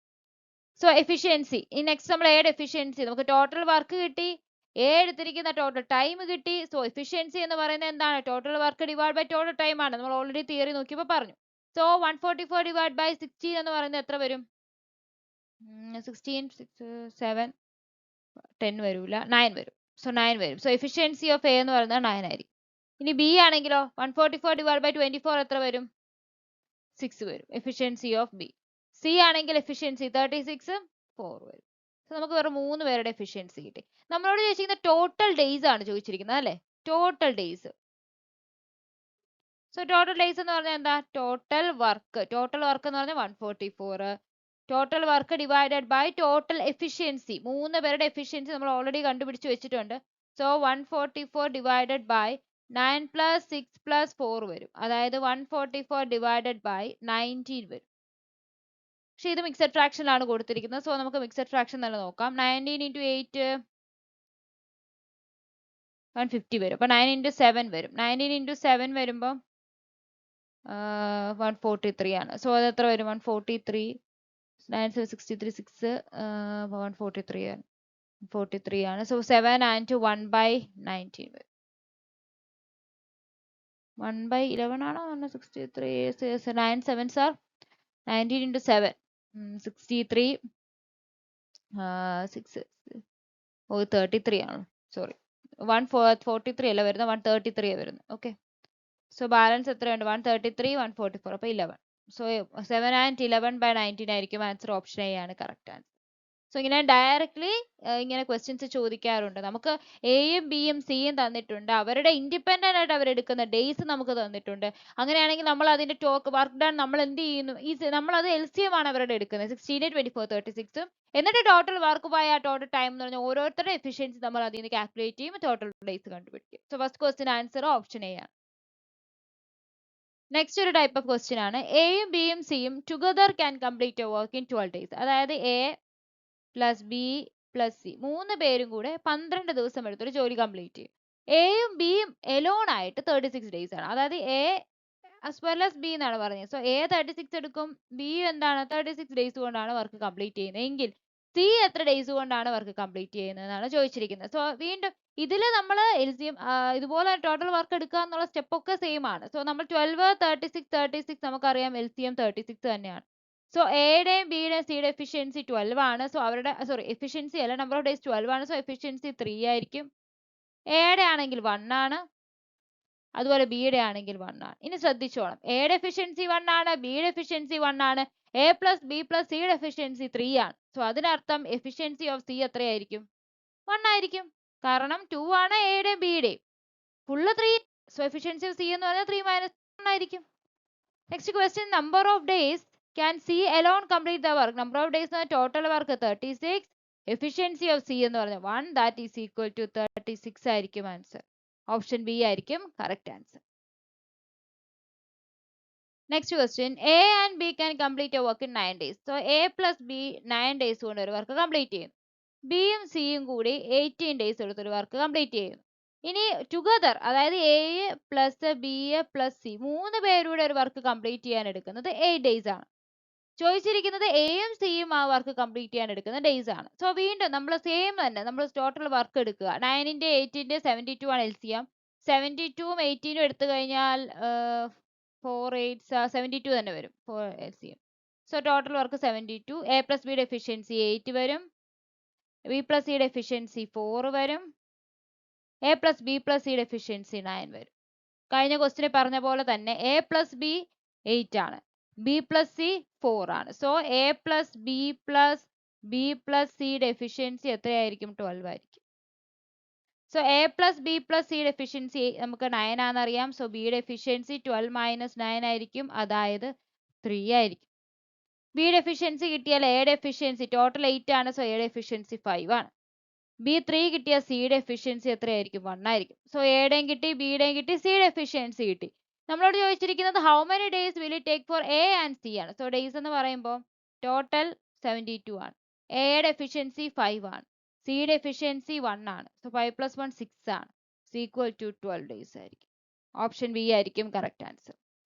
സോ എഫിഷ്യൻസി, ഈ നെക്സ്റ്റ് നമ്മൾ എയുടെ എഫിഷ്യൻസി, നമുക്ക് ടോട്ടൽ വർക്ക് കിട്ടി, എ എടുത്തിരിക്കുന്ന ടോട്ടൽ ടൈം കിട്ടി. സോ എഫിഷ്യൻസി എന്ന് പറയുന്നത് എന്താണ്, total work divide by total time ആണ്. നമ്മൾ ഓൾറെഡി തിയറി നോക്കിയപ്പോൾ പറഞ്ഞു. സോ 144 ഡിവൈഡ് ബൈ 16 എന്ന് പറയുന്നത് എത്ര വരും? 16, 6, 7, 10 വരൂല, 9 വരും. സോ 9 വരും. സോ എഫിഷ്യൻസി ഓഫ് എ എന്ന് പറയുന്നത് 9 ആയിരിക്കും. ഇനി ബി ആണെങ്കിലോ 144 ഡിവൈഡ് ബൈ 24 എത്ര വരും? 6 വരും. Efficiency of B. സി ആണെങ്കിൽ എഫിഷ്യൻസി 36, 4 വരും. സോ നമുക്ക് വേറെ 3 പേരുടെ എഫിഷ്യൻസി കിട്ടി. നമ്മളോട് ചോദിച്ചിരിക്കുന്ന ടോട്ടൽ ഡേയ്സ് ആണ് ചോദിച്ചിരിക്കുന്നത് അല്ലേ, total days. So total days എന്ന് പറഞ്ഞാൽ എന്താ, ടോട്ടൽ വർക്ക്. ടോട്ടൽ വർക്ക് എന്ന് പറഞ്ഞാൽ 144. Total work divided by total efficiency. 3 പേരുടെ എഫിഷ്യൻസി നമ്മൾ ഓൾറെഡി കണ്ടുപിടിച്ച് വെച്ചിട്ടുണ്ട്. So 144 divided by 9 plus 6 plus 4 വരും. അതായത് 144 ഡിവൈഡഡ് ബൈ 19 വരും. പക്ഷെ ഇത് മിക്സഡ് ഫ്രാക്ഷനിലാണ് കൊടുത്തിരിക്കുന്നത്. സോ നമുക്ക് മിക്സഡ് ഫ്രാക്ഷൻ തന്നെ നോക്കാം. 19 into 8 150 വരും. അപ്പൊ 9 into 7 വരും. 19 into 7 വരുമ്പോൾ 143 ആണ്. സോ അത് എത്ര വരും? 143, 9, 7, 63, 6, 143 ആണ്. 43 ആണ്. സോ 7 and 1 by 19 വരും. 1 by 11 ആണോ? 63, 9 7s are 19 into 7, 63, 6, 33 ആണ്. സോറി, 143 അല്ല വരുന്നത്, 133 വരുന്നത്. ഓക്കെ, സോ ബാലൻസ് എത്രയുണ്ട്? 133, 144, അപ്പൊ 11. സോ 7 and 11 by 19 ആയിരിക്കും ആൻസർ. ഓപ്ഷൻ എ ആണ് കറക്റ്റ് ആൻസർ. സോ ഇങ്ങനെ ഡയറക്ട്ലി ഇങ്ങനെ ക്വസ്റ്റ്യൻസ് ചോദിക്കാറുണ്ട്. നമുക്ക് എയും ബിയും സിയും തന്നിട്ടുണ്ട്, അവരുടെ ഇൻഡിപെൻഡന്റ് ആയിട്ട് അവരെടുക്കുന്ന ഡേയ്സ് നമുക്ക് തന്നിട്ടുണ്ട്. അങ്ങനെയാണെങ്കിൽ നമ്മൾ അതിന്റെ വർക്ക് ഡൺ നമ്മൾ എന്ത് ചെയ്യുന്നു, നമ്മൾ അത് LCM ആണ് അവരുടെ എടുക്കുന്നത്, 16, 24, 36. എന്നിട്ട് total work by total time എന്ന് പറഞ്ഞാൽ ഓരോരുത്തരുടെ എഫിഷ്യൻസി നമ്മൾ അതിൽ നിന്ന് കാൽക്കുലേറ്റ് ചെയ്യും, ടോട്ടൽ ഡേയ്സ് കണ്ടുപിടിക്കും. So first question answer option A ആണ്. നെക്സ്റ്റ് ഒരു ടൈപ്പ് ഓഫ് ക്വസ്റ്റ്യൻ ആണ്, എയും ബിയും സിയും together can complete a work in 12 days. അതായത് A plus B plus C 3 പേരും കൂടെ 12 ദിവസം എടുത്തൊരു ജോലി കംപ്ലീറ്റ് ചെയ്യും. എയും ബിയും എലോൺ ആയിട്ട് 36 ഡേയ്സ് ആണ്. അതായത് A as well as B എന്നാണ് പറഞ്ഞത്. സോ എ 36 എടുക്കും, ബി എന്താണ് 36 ഡേയ്സ് കൊണ്ടാണ് വർക്ക് കംപ്ലീറ്റ് ചെയ്യുന്നത് എങ്കിൽ സി എത്ര ഡേയ്സ് കൊണ്ടാണ് വർക്ക് കംപ്ലീറ്റ് ചെയ്യുന്നത് എന്നാണ് ചോദിച്ചിരിക്കുന്നത്. സോ വീണ്ടും ഇതിൽ നമ്മൾ LCM ഇതുപോലെ ടോട്ടൽ വർക്ക് എടുക്കുക എന്നുള്ള സ്റ്റെപ്പ് ഒക്കെ സെയിം ആണ്. സോ നമ്മൾ 12, 36, 36 നമുക്കറിയാം LCM 36 തന്നെയാണ്. സോ എയുടെയും ബിയുടെയും സിയുടെ എഫിഷ്യൻസി 12 ആണ്. സോ അവരുടെ എഫിഷ്യൻസി അല്ല, നമ്പർ ഓഫ് ഡേയ്സ് 12 ആണ്. സോ എഫിഷ്യൻസി 3 ആയിരിക്കും. എയുടെ ആണെങ്കിൽ 1 ആണ്, അതുപോലെ ബിയുടെ ആണെങ്കിൽ 1 ആണ്. ഇനി ശ്രദ്ധിച്ചോണം, എയുടെ എഫിഷ്യൻസി 1 ആണ്, ബിയുടെ എഫിഷ്യൻസി 1 ആണ്, എ പ്ലസ് ബി പ്ലസ് സിയുടെ എഫിഷ്യൻസി 3 ആണ്. സോ അതിനർത്ഥം എഫിഷ്യൻസി ഓഫ് സി എത്രയായിരിക്കും? 1 ആയിരിക്കും. കാരണം 2 ആണ് എയുടെയും ബിയുടെയും, full 3. So efficiency of C എന്ന് പറഞ്ഞാൽ 3 മൈനസ് 1 ആയിരിക്കും. Next question, number of days can C alone complete the work? Number of days total work 36, efficiency of C എന്ന് പറഞ്ഞാൽ 1, that is equal to 36 ആയിരിക്കും ആൻസർ. ഓപ്ഷൻ ബി ആയിരിക്കും correct answer. Next question, A and B can complete a work in 9 days. So A plus B 9 days കൊണ്ട് ഒരു work complete ചെയ്യും. ബിയും സിയും കൂടി 18 days എടുത്തൊരു വർക്ക് കംപ്ലീറ്റ് ചെയ്യും. ഇനി ടുഗദർ, അതായത് A plus B plus C, 3 പേരുടെ ഒരു വർക്ക് കംപ്ലീറ്റ് ചെയ്യാൻ എടുക്കുന്നത് 8 days ആണ്. ചോദിച്ചിരിക്കുന്നത് എയും സിയും ആ വർക്ക് കംപ്ലീറ്റ് ചെയ്യാൻ എടുക്കുന്ന ഡേയ്സ് ആണ്. സോ വീണ്ടും നമ്മൾ സെയിം തന്നെ, നമ്മൾ ടോട്ടൽ വർക്ക് എടുക്കുക. 9ന്റെ 8ന്റെ 72 ആണ് LCM. 72ഉം 18ഉം എടുത്തു കഴിഞ്ഞാൽ 4 8 72 തന്നെ വരും LCM. So total work 72. A plus ബിയുടെ എഫിഷ്യൻസി 8 വരും. ബി പ്ലസ് സിയുടെ എഫിഷ്യൻസി 4 വരും. എ പ്ലസ് ബി പ്ലസ് സിയുടെ എഫിഷ്യൻസി 9 വരും. കഴിഞ്ഞ ക്വസ്റ്റിന് പറഞ്ഞ പോലെ തന്നെ എ പ്ലസ് ബി 8 ആണ്, ബി പ്ലസ് സി 4 ആണ്. So A plus B plus സിയുടെ എഫിഷ്യൻസി എത്രയായിരിക്കും? 12 ആയിരിക്കും. So A plus B plus സിയുടെ എഫിഷ്യൻസി നമുക്ക് 9 ആണെന്നറിയാം. സോ ബിയുടെ എഫിഷ്യൻസി 12 മൈനസ് 9 ആയിരിക്കും, അതായത് 3 ആയിരിക്കും. ബിയുടെ എഫിഷ്യൻസി കിട്ടിയാൽ എയുടെ എഫിഷ്യൻസി ടോട്ടൽ 8 ആണ്. സോ എയുടെ എഫിഷ്യൻസി 5 ആണ്. ബി 3 കിട്ടിയാൽ സിയുടെ എഫിഷ്യൻസി എത്രയായിരിക്കും? 1 ആയിരിക്കും. സോ എയുടെയും കിട്ടി, ബിയുടെയും കിട്ടി, സിയുടെ എഫിഷ്യൻസി കിട്ടി. നമ്മളോട് ചോദിച്ചിരിക്കുന്നത് how many days will it take for A and C ആണ്. സോ ഡേയ്സ് എന്ന് പറയുമ്പോൾ ടോട്ടൽ 72 ആണ്. എയുടെ എഫിഷ്യൻസി 5 ആണ്, സിയുടെ എഫിഷ്യൻസി 1 ആണ്. സോ 5 + 1 6 ആണ്. ഈക്വൽ ടു 12 ഡേയ്സ് ആയിരിക്കും. ഓപ്ഷൻ ബി ആയിരിക്കും കറക്റ്റ് ആൻസർ.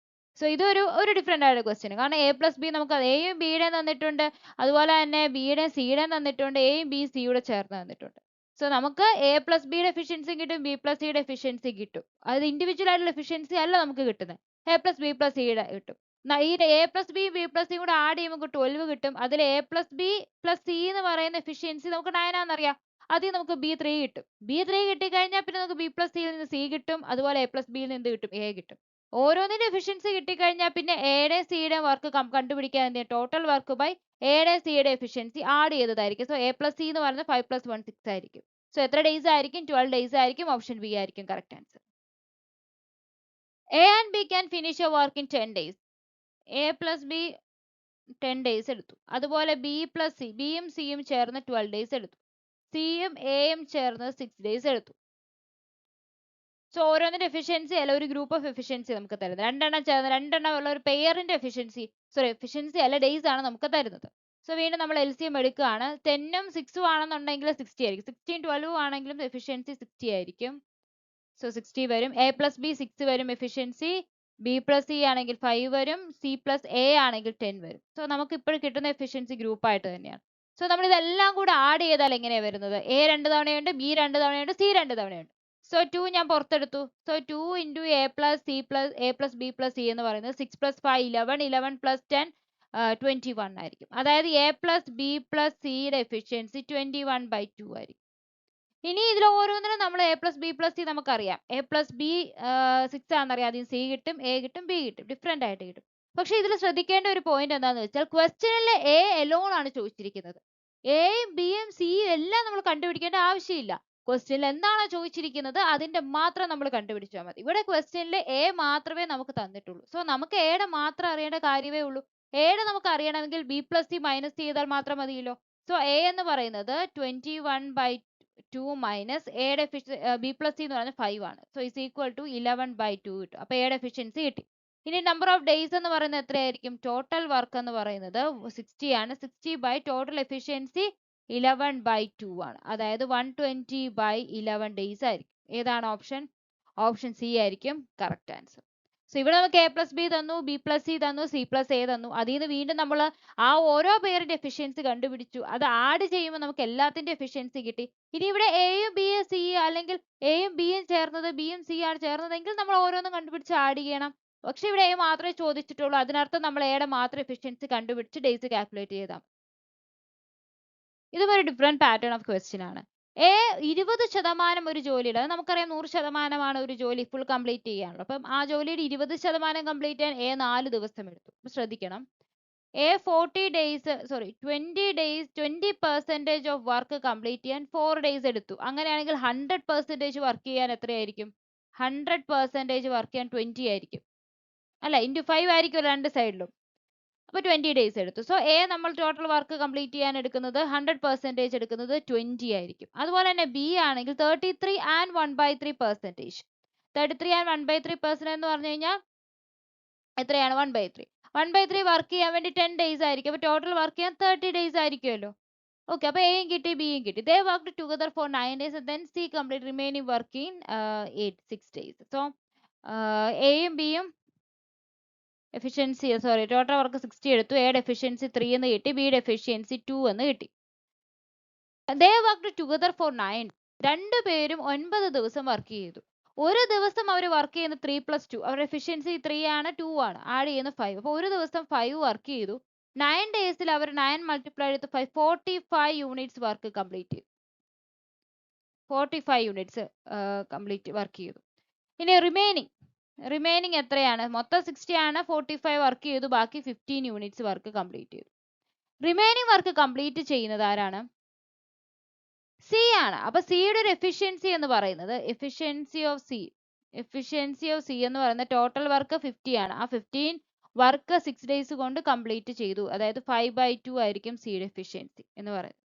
സോ ഇതൊരു ഡിഫറെൻ്റ് ആയ ക്വസ്റ്റ്യൻ, കാരണം എ പ്ലസ് ബി നമുക്ക് എയും ബിയുടെയും തന്നിട്ടുണ്ട്, അതുപോലെ തന്നെ ബിയുടെയും സിയുടെയും തന്നിട്ടുണ്ട്, എയും ബി സിയുടെ ചേർന്ന് തന്നിട്ടുണ്ട്. സോ നമുക്ക് എ പ്ലസ് ബിയുടെ എഫിഷ്യൻസി കിട്ടും, ബി പ്ലസ് സിയുടെ എഫിഷ്യൻസി കിട്ടും. അത് ഇൻഡിവിജ്വൽ ആയിട്ടുള്ള എഫിഷ്യൻസി അല്ല നമുക്ക് കിട്ടുന്നത്, എ പ്ലസ് ബി പ്ലസ് സിയുടെ കിട്ടും. ഈ A plus B B plus സിയും കൂടെ ആഡ് ചെയ്യുമ്പോൾ നമുക്ക് 12 കിട്ടും. അതിൽ A plus B plus C എന്ന് പറയുന്ന എഫിഷ്യൻസി നമുക്ക് 9 ആണെന്നറിയാം. അതിൽ നമുക്ക് ബി 3 കിട്ടും. ബി 3 കിട്ടിക്കഴിഞ്ഞാൽ പിന്നെ നമുക്ക് ബി പ്ലസ് സിയിൽ നിന്ന് സി കിട്ടും, അതുപോലെ എ പ്ലസ് ബിയിൽ നിന്ന് കിട്ടും? എ കിട്ടും. ഓരോന്നിന്റെ എഫിഷ്യൻസി കിട്ടിക്കഴിഞ്ഞാൽ പിന്നെ എയുടെയും സിയുടെയും വർക്ക് കണ്ടുപിടിക്കാൻ എന്ത് ചെയ്യും? ടോട്ടൽ വർക്ക് ബൈ എയുടെയും സിയുടെയും എഫിഷ്യൻസി ആഡ് ചെയ്തതായിരിക്കും. സോ എ പ്ലസ് സി എന്ന് പറയുന്നത് 5 + 1 6 ആയിരിക്കും. സോ എത്ര ഡേയ്സ് ആയിരിക്കും? 12 ഡേയ്സ് ആയിരിക്കും. ഓപ്ഷൻ ബി ആയിരിക്കും correct answer. A and B can finish A work in 10 days. A plus B 10 days എടുത്തു. അതുപോലെ ബി പ്ലസ് സി, ബിയും സിയും ചേർന്ന് 12 ഡേയ്സ് എടുത്തു. സിയും എയും ചേർന്ന് 6 ഡേയ്സ് എടുത്തു. സോ ഓരോന്നിന്റെ എഫിഷ്യൻസി അല്ല, ഒരു ഗ്രൂപ്പ് ഓഫ് എഫിഷ്യൻസി നമുക്ക് തരുന്നത്. രണ്ടെണ്ണം ഉള്ള ഒരു പെയറിന്റെ എഫിഷ്യൻസി അല്ല, ഡേയ്സ് ആണ് നമുക്ക് തരുന്നത്. സോ വീണ്ടും നമ്മൾ LCM എടുക്കുകയാണ്. 10ഉം 6ഉം ആണെന്നുണ്ടെങ്കിൽ 60 ആയിരിക്കും. 16 12ഉം ആണെങ്കിലും എഫിഷ്യൻസി 60 ആയിരിക്കും. സോ 60 വരും. എ പ്ലസ് ബി 6 വരും എഫിഷ്യൻസി. ബി പ്ലസ് സി ആണെങ്കിൽ 5 വരും. സി പ്ലസ് എ ആണെങ്കിൽ 10 വരും. സോ നമുക്ക് ഇപ്പോൾ കിട്ടുന്ന എഫിഷ്യൻസി ഗ്രൂപ്പ് ആയിട്ട് തന്നെയാണ്. സോ നമ്മൾ ഇതെല്ലാം കൂടെ ആഡ് ചെയ്താൽ എങ്ങനെയാണ് വരുന്നത്? എ 2 തവണയുണ്ട്, ബി 2 തവണയുണ്ട്, സി 2 തവണയുണ്ട്. സോ 2 ഞാൻ പുറത്തെടുത്തു. So 2 into A plus B plus C എന്ന് പറയുന്നത് 6 + 5 11, 11 + 10 21 ആയിരിക്കും. അതായത് എ പ്ലസ് ബി പ്ലസ് സിയുടെ എഫിഷ്യൻസി 21/2 ആയിരിക്കും. ഇനി ഇതിൽ ഓരോന്നിനും നമ്മൾ A plus B plus C നമുക്കറിയാം. എ പ്ലസ് ബി 6 ആണെന്നറിയാം. ആദ്യം സി കിട്ടും, എ കിട്ടും, ബി കിട്ടും, ഡിഫറെൻ്റ് ആയിട്ട് കിട്ടും. പക്ഷെ ഇതിൽ ശ്രദ്ധിക്കേണ്ട ഒരു പോയിന്റ് എന്താണെന്ന് വെച്ചാൽ ക്വസ്റ്റ്യനിൽ എ എലോൺ ആണ് ചോദിച്ചിരിക്കുന്നത്. എയും ബിയും സിയും എല്ലാം നമ്മൾ കണ്ടുപിടിക്കേണ്ട ആവശ്യമില്ല. ക്വസ്റ്റ്യനിൽ എന്താണോ ചോദിച്ചിരിക്കുന്നത് അതിന്റെ മാത്രം നമ്മൾ കണ്ടുപിടിച്ചാൽ മതി. ഇവിടെ ക്വസ്റ്റ്യനിൽ എ മാത്രമേ നമുക്ക് തന്നിട്ടുള്ളൂ. സോ നമുക്ക് എയുടെ മാത്രം അറിയേണ്ട കാര്യമേ ഉള്ളൂ. എയുടെ നമുക്ക് അറിയണമെങ്കിൽ ബി പ്ലസ് സി മൈനസ് ചെയ്താൽ മാത്രം മതിയല്ലോ. സോ എ എന്ന് പറയുന്നത് 21/2 മൈനസ് എയുടെ ബി പ്ലസ് സി എന്ന് പറയുന്നത് 5 ആണ്. സോ ഇസ് ഈക്വൽ ടു 11/2 കിട്ടും. അപ്പൊ എയുടെ എഫിഷ്യൻസി കിട്ടി. ഇനി നമ്പർ ഓഫ് ഡേയ്സ് എന്ന് പറയുന്നത് എത്രയായിരിക്കും? ടോട്ടൽ വർക്ക് എന്ന് പറയുന്നത് 60 ആണ്. 60 ബൈ ടോട്ടൽ എഫിഷ്യൻസി 11/2 ആണ്. അതായത് 120/11 ഡേയ്സ് ആയിരിക്കും. ഏതാണ് ഓപ്ഷൻ? ഓപ്ഷൻ സി ആയിരിക്കും കറക്റ്റ് ആൻസർ. സോ ഇവിടെ നമുക്ക് എ പ്ലസ് ബി തന്നു, ബി പ്ലസ് സി തന്നു, സി പ്ലസ് എ തന്നു. അതിൽ നിന്ന് വീണ്ടും നമ്മൾ ആ ഓരോ പേരുടെ എഫിഷ്യൻസി കണ്ടുപിടിച്ചു. അത് ആഡ് ചെയ്യുമ്പോൾ നമുക്ക് എല്ലാത്തിന്റെ എഫിഷ്യൻസി കിട്ടി. ഇനി ഇവിടെ എയും ബിയും സി, അല്ലെങ്കിൽ എയും ബിയും ചേർന്നത് ബിയും സി ആണ് ചേർന്നതെങ്കിൽ നമ്മൾ ഓരോന്നും കണ്ടുപിടിച്ച് ആഡ് ചെയ്യണം. പക്ഷെ ഇവിടെ എ മാത്രമേ ചോദിച്ചിട്ടുള്ളൂ. അതിനർത്ഥം നമ്മൾ എയുടെ മാത്രം എഫിഷ്യൻസി കണ്ടുപിടിച്ച് ഡേയ്സ് കാൽക്കുലേറ്റ് ചെയ്താൽ. ഇതും ഒരു ഡിഫറെന്റ് പാറ്റേൺ ഓഫ് ക്വസ്റ്റ്യൻ ആണ്. എ 20% ഒരു ജോലിയുടെ, അത് നമുക്കറിയാം 100% ഒരു ജോലി ഫുൾ കംപ്ലീറ്റ് ചെയ്യാനുള്ളത്. അപ്പം ആ ജോലിയുടെ 20% കംപ്ലീറ്റ് ചെയ്യാൻ എ 4 ദിവസം എടുത്തു. ശ്രദ്ധിക്കണം, എ 20% ഓഫ് വർക്ക് കംപ്ലീറ്റ് ചെയ്യാൻ 4 ഡേയ്സ് എടുത്തു. അങ്ങനെയാണെങ്കിൽ 100% വർക്ക് ചെയ്യാൻ എത്രയായിരിക്കും? 100% വർക്ക് ചെയ്യാൻ 20 ആയിരിക്കും, അല്ല, ഇൻറ്റു 5 ആയിരിക്കും രണ്ട് സൈഡിലും. അപ്പോൾ 20 ഡേയ്സ് എടുത്തു. സോ എ നമ്മൾ ടോട്ടൽ വർക്ക് കംപ്ലീറ്റ് ചെയ്യാൻ എടുക്കുന്നത് 100% എടുക്കുന്നത് 20 ആയിരിക്കും. അതുപോലെ തന്നെ ബി ആണെങ്കിൽ 33 and 1/3%. 33 and 1/3% എന്ന് പറഞ്ഞു കഴിഞ്ഞാൽ എത്രയാണ് 1/3. 1/3 വർക്ക് ചെയ്യാൻ വേണ്ടി 10 days ആയിരിക്കും. അപ്പോൾ ടോട്ടൽ വർക്ക് ചെയ്യാൻ 30 days ആയിരിക്കുമല്ലോ. ഓക്കെ, അപ്പോൾ എയും കിട്ടി ബിയും കിട്ടി. They worked together for 9 days and then C complete remaining work in 6 days. So എയും ബിയും എഫിഷ്യൻസി ടോട്ടൽ വർക്ക് 60 എടുത്തു. എയുടെ എഫിഷ്യൻസി 3 എന്ന് കിട്ടി, ബിയുടെ എഫിഷ്യൻസി 2 എന്ന് കിട്ടി. They worked together for 9. രണ്ടുപേരും 9 ദിവസം വർക്ക് ചെയ്തു. ഒരു ദിവസം അവർ വർക്ക് ചെയ്യുന്ന 3+2, അവരുടെ എഫിഷ്യൻസി 3 ആണ്, 2 ആണ്, ആഡ് ചെയ്യുന്ന 5. അപ്പോൾ ഒരു ദിവസം 5 വർക്ക് ചെയ്തു. 9 ഡേയ്സിൽ അവർ 9 മൾട്ടിപ്ലൈ ചെയ്ത് 5, 45 യൂണിറ്റ്സ് വർക്ക് കംപ്ലീറ്റ് ചെയ്തു. 45 യൂണിറ്റ്സ് കംപ്ലീറ്റ് വർക്ക് ചെയ്തു. ഇനി റിമൈനിങ് എത്രയാണ്? മൊത്തം 60 ആണ്, 45 വർക്ക് ചെയ്തു, ബാക്കി 15 യൂണിറ്റ്സ് വർക്ക് കംപ്ലീറ്റ് ചെയ്തു. റിമൈനിങ് വർക്ക് കംപ്ലീറ്റ് ചെയ്യുന്നത് ആരാണ്? സി ആണ്. അപ്പൊ സിയുടെ ഒരു എഫിഷ്യൻസി എന്ന് പറയുന്നത് എഫിഷ്യൻസി ഓഫ് സി എന്ന് പറയുന്നത് ടോട്ടൽ വർക്ക് 50 ആണ്. ആ 15 വർക്ക് 6 ഡേയ്സ് കൊണ്ട് കംപ്ലീറ്റ് ചെയ്തു. അതായത് 5/2 ആയിരിക്കും സിയുടെ എഫിഷ്യൻസി എന്ന് പറയുന്നത്.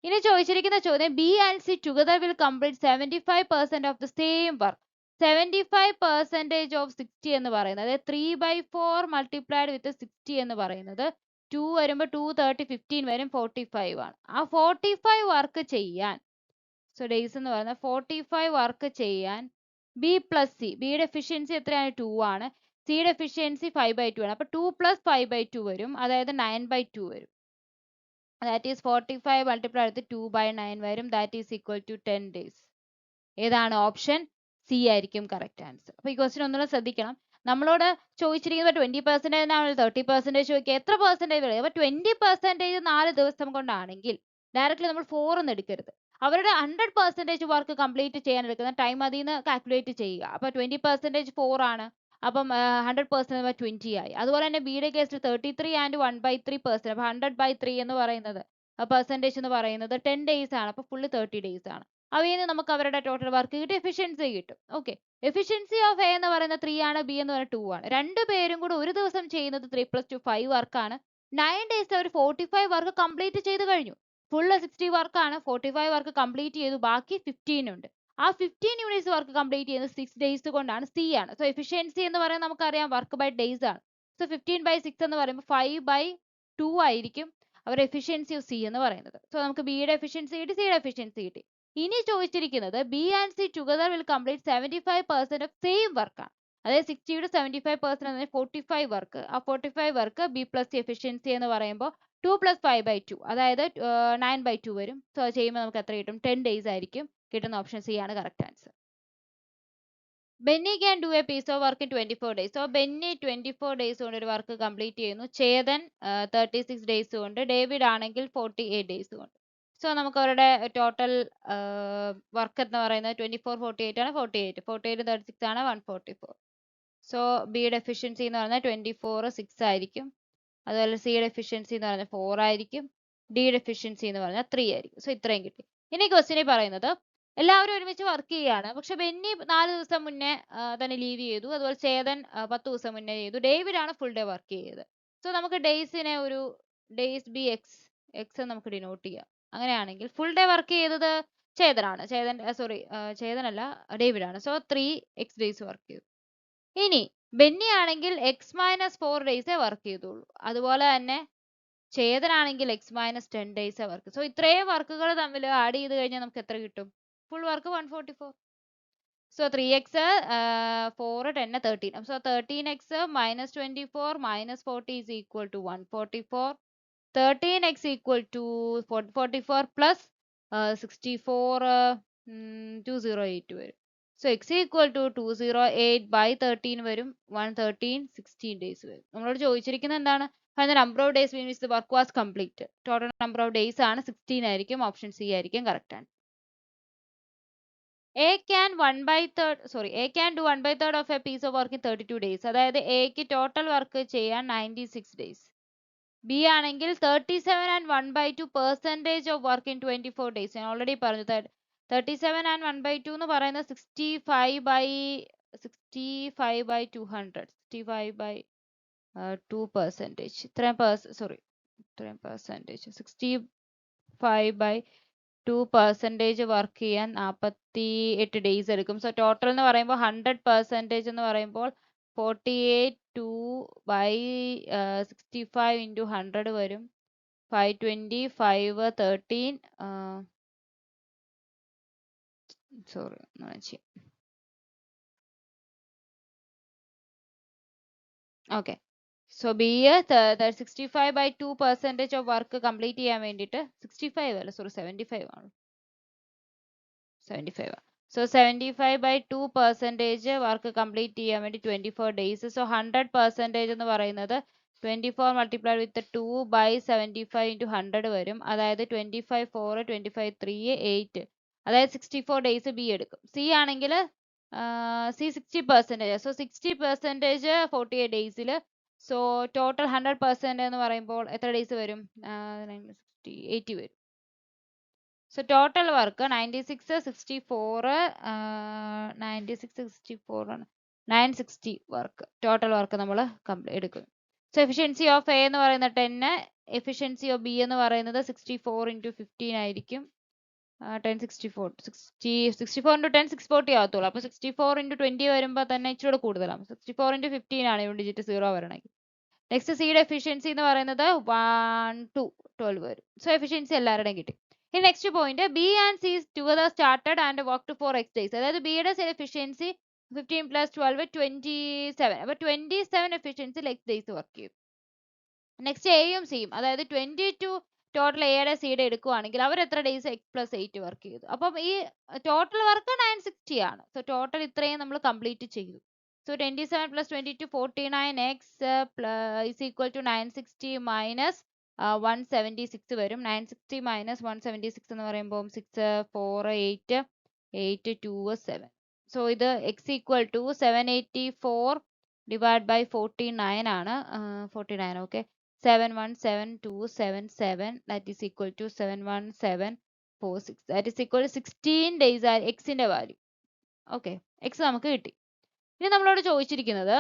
ഇനി ചോദിച്ചിരിക്കുന്ന ചോദ്യം, B and C together will complete 75% of the same work. 75% of 60 എന്ന് പറയുന്നത് 3/4 മൾട്ടിപ്ലൈഡ് വിത്ത് 60 എന്ന് പറയുന്നത് 2 വരുമ്പോൾ 2 30 15 വരും, 45 ആണ്. ആ 45 വർക്ക് ചെയ്യാൻ, ഡേയ്സ് എന്ന് പറയുന്നത് 45 വർക്ക് ചെയ്യാൻ ബി പ്ലസ് സി, ബിയുടെ എഫിഷ്യൻസി എത്രയാണ്? 2 ആണ്, സിയുടെ എഫിഷ്യൻസി 5/2 ആണ്. അപ്പൊ 2 + 5/2 വരും, അതായത് 9/2 വരും. ദാറ്റ് ഈസ് 45 മൾട്ടിപ്ലൈ ചെയ്ത് 2/9 വരും, that is equal to 10 days. ഏതാണ്? ഓപ്ഷൻ സി ആയിരിക്കും കറക്റ്റ് ആൻസർ. അപ്പൊ ഈ ക്വസ്റ്റ്യൻ ഒന്നുകൂടെ ശ്രദ്ധിക്കണം. നമ്മളോട് ചോദിച്ചിരിക്കുന്നത് 20% ആണോ 30% ചോദിക്കുക, എത്ര പെർസെൻറ്റേജ് പറയും? അപ്പൊ 20% 4 ദിവസം കൊണ്ടാണെങ്കിൽ ഡയറക്റ്റ്ലി നമ്മൾ 4 എന്ന് എടുക്കരുത്. അവരുടെ 100% വർക്ക് കംപ്ലീറ്റ് ചെയ്യാൻ എടുക്കുന്ന ടൈം അതിൽ നിന്ന് കാൽക്കുലേറ്റ് ചെയ്യുക. അപ്പൊ 20% 4 ആണ്, അപ്പം 100% 20 ആയി. അതുപോലെ തന്നെ ബിയുടെ കേസിൽ 33 ആൻഡ് 1/3%. അപ്പൊ 100/3 എന്ന് പറയുന്നത് പെർസെൻറ്റേജ് എന്ന് പറയുന്നത് 10 days ആണ്. അപ്പൊ ഫുള്ള് 30 days ആണ്. അവയിൽ നിന്ന് നമുക്ക് അവരുടെ ടോട്ടൽ വർക്ക് കിട്ടും, എഫിഷ്യൻസി കിട്ടും. ഓക്കെ, എഫിഷ്യൻസി ഓഫ് എ എന്ന് പറയുന്നത് 3 ആണ്, ബി എന്ന് പറയുന്നത് 2 ആണ്. രണ്ടുപേരും കൂടെ ഒരു ദിവസം ചെയ്യുന്നത് 3+2 5 വർക്കാണ്. 9 days അവർ 45 വർക്ക് കംപ്ലീറ്റ് ചെയ്ത് കഴിഞ്ഞു. ഫുള്ള് 60 വർക്കാണ്, 45 വർക്ക് കംപ്ലീറ്റ് ചെയ്തു, ബാക്കി 15 ഉണ്ട്. ആ 15 യൂണിറ്റ്സ് വർക്ക് കംപ്ലീറ്റ് ചെയ്യുന്നത് 6 days കൊണ്ടാണ്, സി ആണ്. സോ എഫിഷ്യൻസി എന്ന് പറയുന്നത് നമുക്കറിയാം വർക്ക് ബൈ ഡേയ്സ് ആണ്. സോ 15/6 എന്ന് പറയുമ്പോൾ 5/2 ആയിരിക്കും അവരുടെ എഫിഷ്യൻസി ഓഫ് സി എന്ന് പറയുന്നത്. സോ നമുക്ക് ബിയുടെ എഫിഷ്യൻസി കിട്ടി, സിയുടെ എഫിഷ്യൻസി കിട്ടി. ഇനി ചോദിച്ചിരിക്കുന്നത് B and C together will complete 75% of same work ആണ്. അതായത് 60യുടെ 75% എന്ന് 45 വർക്ക്. ആ 45 work B plus C efficiency എന്ന് പറയുമ്പോൾ 2 + 5/2, അതായത് 9/2 വരും. സോ ചെയ്യുമ്പോൾ നമുക്ക് എത്ര കിട്ടും? 10 days ആയിരിക്കും കിട്ടുന്ന. ഓപ്ഷൻ സി ആണ് correct answer. Benny can do a piece of work in 24 days. So Benny 24 days കൊണ്ട് ഒരു വർക്ക് കംപ്ലീറ്റ് ചെയ്യുന്നു. ചേതൻ 36 days കൊണ്ട്, ഡേവിഡ് ആണെങ്കിൽ 48 days കൊണ്ട്. സോ നമുക്ക് അവരുടെ ടോട്ടൽ വർക്ക് എന്ന് പറയുന്നത് 24 48 ആണ്, 48 36 ആണ്, 144. സോ ബിയുടെ എഫിഷ്യൻസി എന്ന് പറയുന്നത് 24 6 ആയിരിക്കും. അതുപോലെ സിയുടെ എഫിഷ്യൻസി എന്ന് പറയുന്നത് 4 ആയിരിക്കും, ഡിയുടെ എഫിഷ്യൻസി എന്ന് പറഞ്ഞാൽ 3 ആയിരിക്കും. സോ ഇത്രയും കിട്ടി. ഇനി ക്വസ്റ്റ്യനിൽ പറയുന്നത് എല്ലാവരും ഒരുമിച്ച് വർക്ക് ചെയ്യുകയാണ്, പക്ഷെ ബെന്നി 4 ദിവസം മുന്നേ തന്നെ ലീവ് ചെയ്തു. അതുപോലെ ചേതൻ 10 ദിവസം മുന്നേ ചെയ്തു. ഡേവിഡ് ആണ് ഫുൾ ഡേ വർക്ക് ചെയ്തത്. സോ നമുക്ക് ഡേയ്സിനെ ഒരു ഡേയ്സ് ബി എക്സ് നമുക്ക് ഡിനോട്ട് ചെയ്യാം. അങ്ങനെയാണെങ്കിൽ ഫുൾ ഡേ വർക്ക് ചെയ്തത് ചേതനാണ്, ചേതനല്ല, ഡേവിഡ് ആണ്. സോ 3x days വർക്ക് ചെയ്തു. ഇനി ബെന്നി ആണെങ്കിൽ x-4 days വർക്ക് ചെയ്തുള്ളൂ. അതുപോലെ തന്നെ ചേതനാണെങ്കിൽ x-10 days വർക്ക്. സോ ഇത്രയും വർക്കുകൾ തമ്മിൽ ആഡ് ചെയ്ത് കഴിഞ്ഞാൽ നമുക്ക് എത്ര കിട്ടും? Full work 144. So 3x 4 10 13. So 13x - 24 - 40 is equal to 144. 13x equal to 44 plus 64 208 വരും. സോ x equal to 208/13 വരും, 113 16 days വരും. നമ്മളോട് ചോദിച്ചിരിക്കുന്നത് എന്താണ്? Find the number of days in which the work was completed. Total number of days ആണ് 16 ആയിരിക്കും. Option C ആയിരിക്കും correct ആണ്. A can do 1/3 of a piece of work in 32 days. അതായത് എക്ക് ടോട്ടൽ വർക്ക് ചെയ്യാൻ 96 days. ബി ആണെങ്കിൽ 37 and 1/2% of work in 24 days. ഞാൻ already പറഞ്ഞു 37 and 1/2 എന്ന് പറയുന്നത് 65/200, 65/2%. ഇത്രയും പെർസെൻറ്റേജ് 65/2% വർക്ക് ചെയ്യാൻ 48 days എടുക്കും. സോ ടോട്ടൽ എന്ന് പറയുമ്പോൾ 100% എന്ന് പറയുമ്പോൾ 48 2/65 into 100 വരും. 520 5 13 sorry okay. So B 65/2% of work complete ചെയ്യാൻ വേണ്ടിയിട്ട് 65 അല്ല സോറി 75 ആണ്. 75. So 75/2% വർക്ക് കംപ്ലീറ്റ് ചെയ്യാൻ വേണ്ടി 24 ഡേയ്സ്. സോ 100% എന്ന് പറയുന്നത് 24 മൾട്ടിപ്ലൈഡ് വിത്ത് 2/75 into 100 വരും. അതായത് 25 4 25 3 8. അതായത് 64 ഡേയ്സ് ബി എടുക്കും. സി ആണെങ്കിൽ സി 60%. സോ 60% 48 ഡേയ്സിൽ. സോ ടോട്ടൽ 100% എന്ന് പറയുമ്പോൾ എത്ര ഡേയ്സ് വരും? 80 വരും. So total work 96 64 96 64 ആണ് 960 work total work നമ്മൾ എടുക്കും. So efficiency of A എന്ന് പറയുന്നത് 10, efficiency of B എന്ന് പറയുന്നത് 64 into 15 ആയിരിക്കും. 1064 64 into 10 640 ആകത്തുള്ളൂ. അപ്പോൾ 64 into 20 വരുമ്പോൾ തന്നെ ഇച്ചിരി കൂടുതലാണ്. 64 into 15 ആണ് ഇവിടെ ഡിജിറ്റ് 0 വരണമെങ്കിൽ. നെക്സ്റ്റ് സിയുടെ എഫിഷ്യൻസി എന്ന് പറയുന്നത് 1 to 12 വരും. സോ എഫിഷ്യൻസി എല്ലാവരുടെയും കിട്ടി. ഇനി next point B and C together started and worked for X days. അതായത് ബിയുടെ എഫിഷ്യൻസി 15 plus 12 27. അപ്പോൾ 27 എഫിഷ്യൻസിൽ X days വർക്ക് ചെയ്തു. നെക്സ്റ്റ് എയും സിയും അതായത് 22 ടോട്ടൽ എയുടെ സിയുടെ എടുക്കുവാണെങ്കിൽ അവർ എത്ര ഡേയ്സ് X plus 8 വർക്ക് ചെയ്തു. അപ്പം ഈ ടോട്ടൽ വർക്ക് 960 ആണ്. സോ ടോട്ടൽ ഇത്രയും നമ്മൾ കംപ്ലീറ്റ് ചെയ്തു. So 27 plus 22 49x is equal to 960 minus 176 വരും. 960 minus 176 എന്ന് പറയുമ്പോൾ 6 4 8 8 2 7. So ഇത് x equal to 784 divided by 49 ആണ്. 49 okay. 717277 that is equal to 71746. That is equal to 16 days are x ന്റെ വാല്യൂ. ഓക്കെ, x നമുക്ക് കിട്ടി. ഇനി നമ്മളോട് ചോദിച്ചിരിക്കുന്നത്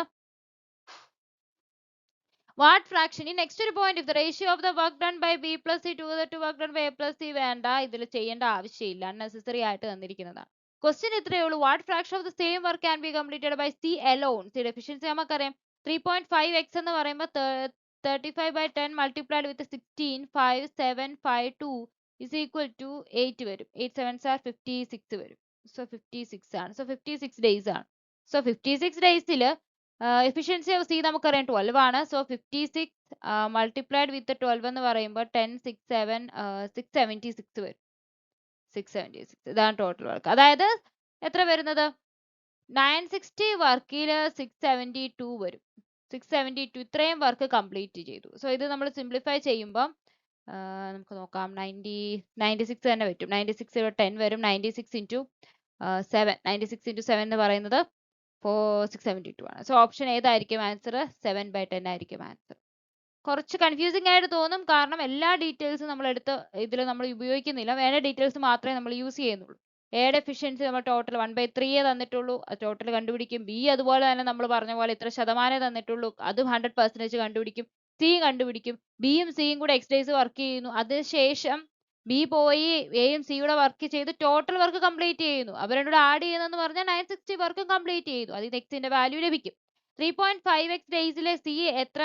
വാട്ട് ഫ്രാക്ഷൻ. ഈ നെക്സ്റ്റ് ഒരു point, if the ratio of the work done by B plus C together to work done by A plus C വേണ്ട, ഇതിൽ ചെയ്യേണ്ട ആവശ്യമില്ല, അൺനെസസറി ആയിട്ട് തന്നിരിക്കുന്നതാണ്. ക്വസ്റ്റ്യൻ ഇത്രയേ ഉള്ളൂ. What fraction of the same work can be completed by C alone. സിയുടെ efficiency നമുക്കറിയാം 3.5x എന്ന് പറയുമ്പോൾ 35/10 multiplied with 16 5 7 5 2 is equal to 8 വരും. 8 7s are 56 വരും. സോ 56 ആണ്. സോ 56 ഡേയ്സ് ആണ്. സോ 56 ഡേയ്സിൽ എഫിഷ്യൻസി ഓഫ് സി നമുക്കറിയാം 12 ആണ്. സോ 56 മൾട്ടിപ്ലൈഡ് വിത്ത് 12 എന്ന് പറയുമ്പോൾ 10 6 7 676 വരും. 676 ഇതാണ് ടോട്ടൽ വർക്ക്. അതായത് എത്ര വരുന്നത്? 960 വർക്കിൽ 672 വരും. 672 ഇത്രയും വർക്ക് കംപ്ലീറ്റ് ചെയ്തു. സോ ഇത് നമ്മൾ സിംപ്ലിഫൈ ചെയ്യുമ്പോൾ നമുക്ക് നോക്കാം. 96 തന്നെ പറ്റും. 96 10 വരും. 96 into 7 96 into 7 എന്ന് പറയുന്നത് 672 ആണ്. സോ ഓപ്ഷൻ ഏതായിരിക്കും ആൻസർ? 7/10 ആയിരിക്കും ആൻസർ. കുറച്ച് കൺഫ്യൂസിംഗ് ആയിട്ട് തോന്നും, കാരണം എല്ലാ ഡീറ്റെയിൽസും നമ്മൾ എടുത്ത് ഇതിൽ നമ്മൾ ഉപയോഗിക്കുന്നില്ല. വേണ്ട ഡീറ്റെയിൽസ് മാത്രമേ നമ്മൾ യൂസ് ചെയ്യുന്നുള്ളൂ. എയുടെ എഫിഷ്യൻസി നമ്മൾ ടോട്ടൽ 1/3 തന്നിട്ടുള്ളൂ, ടോട്ടൽ കണ്ടുപിടിക്കും. ബി അതുപോലെ തന്നെ നമ്മൾ പറഞ്ഞ പോലെ ഇത്ര ശതമാനം തന്നിട്ടുള്ളൂ, അതും 100% കണ്ടുപിടിക്കും. സിയും കണ്ടുപിടിക്കും. ബിയും സിയും കൂടെ X days വർക്ക് ചെയ്യുന്നു. അതിനുശേഷം ബി പോയി എയും സിയുടെ വർക്ക് ചെയ്ത് ടോട്ടൽ വർക്ക് കംപ്ലീറ്റ് ചെയ്യുന്നു. അവർ രണ്ടുകൂടെ ആഡ് ചെയ്യുന്നതെന്ന് പറഞ്ഞാൽ 960 വർക്കും കംപ്ലീറ്റ് ചെയ്തു. അതിൽ എക്സിന്റെ വാല്യൂ ലഭിക്കും. 3.5x ഡേയ്സിലെ സി എത്ര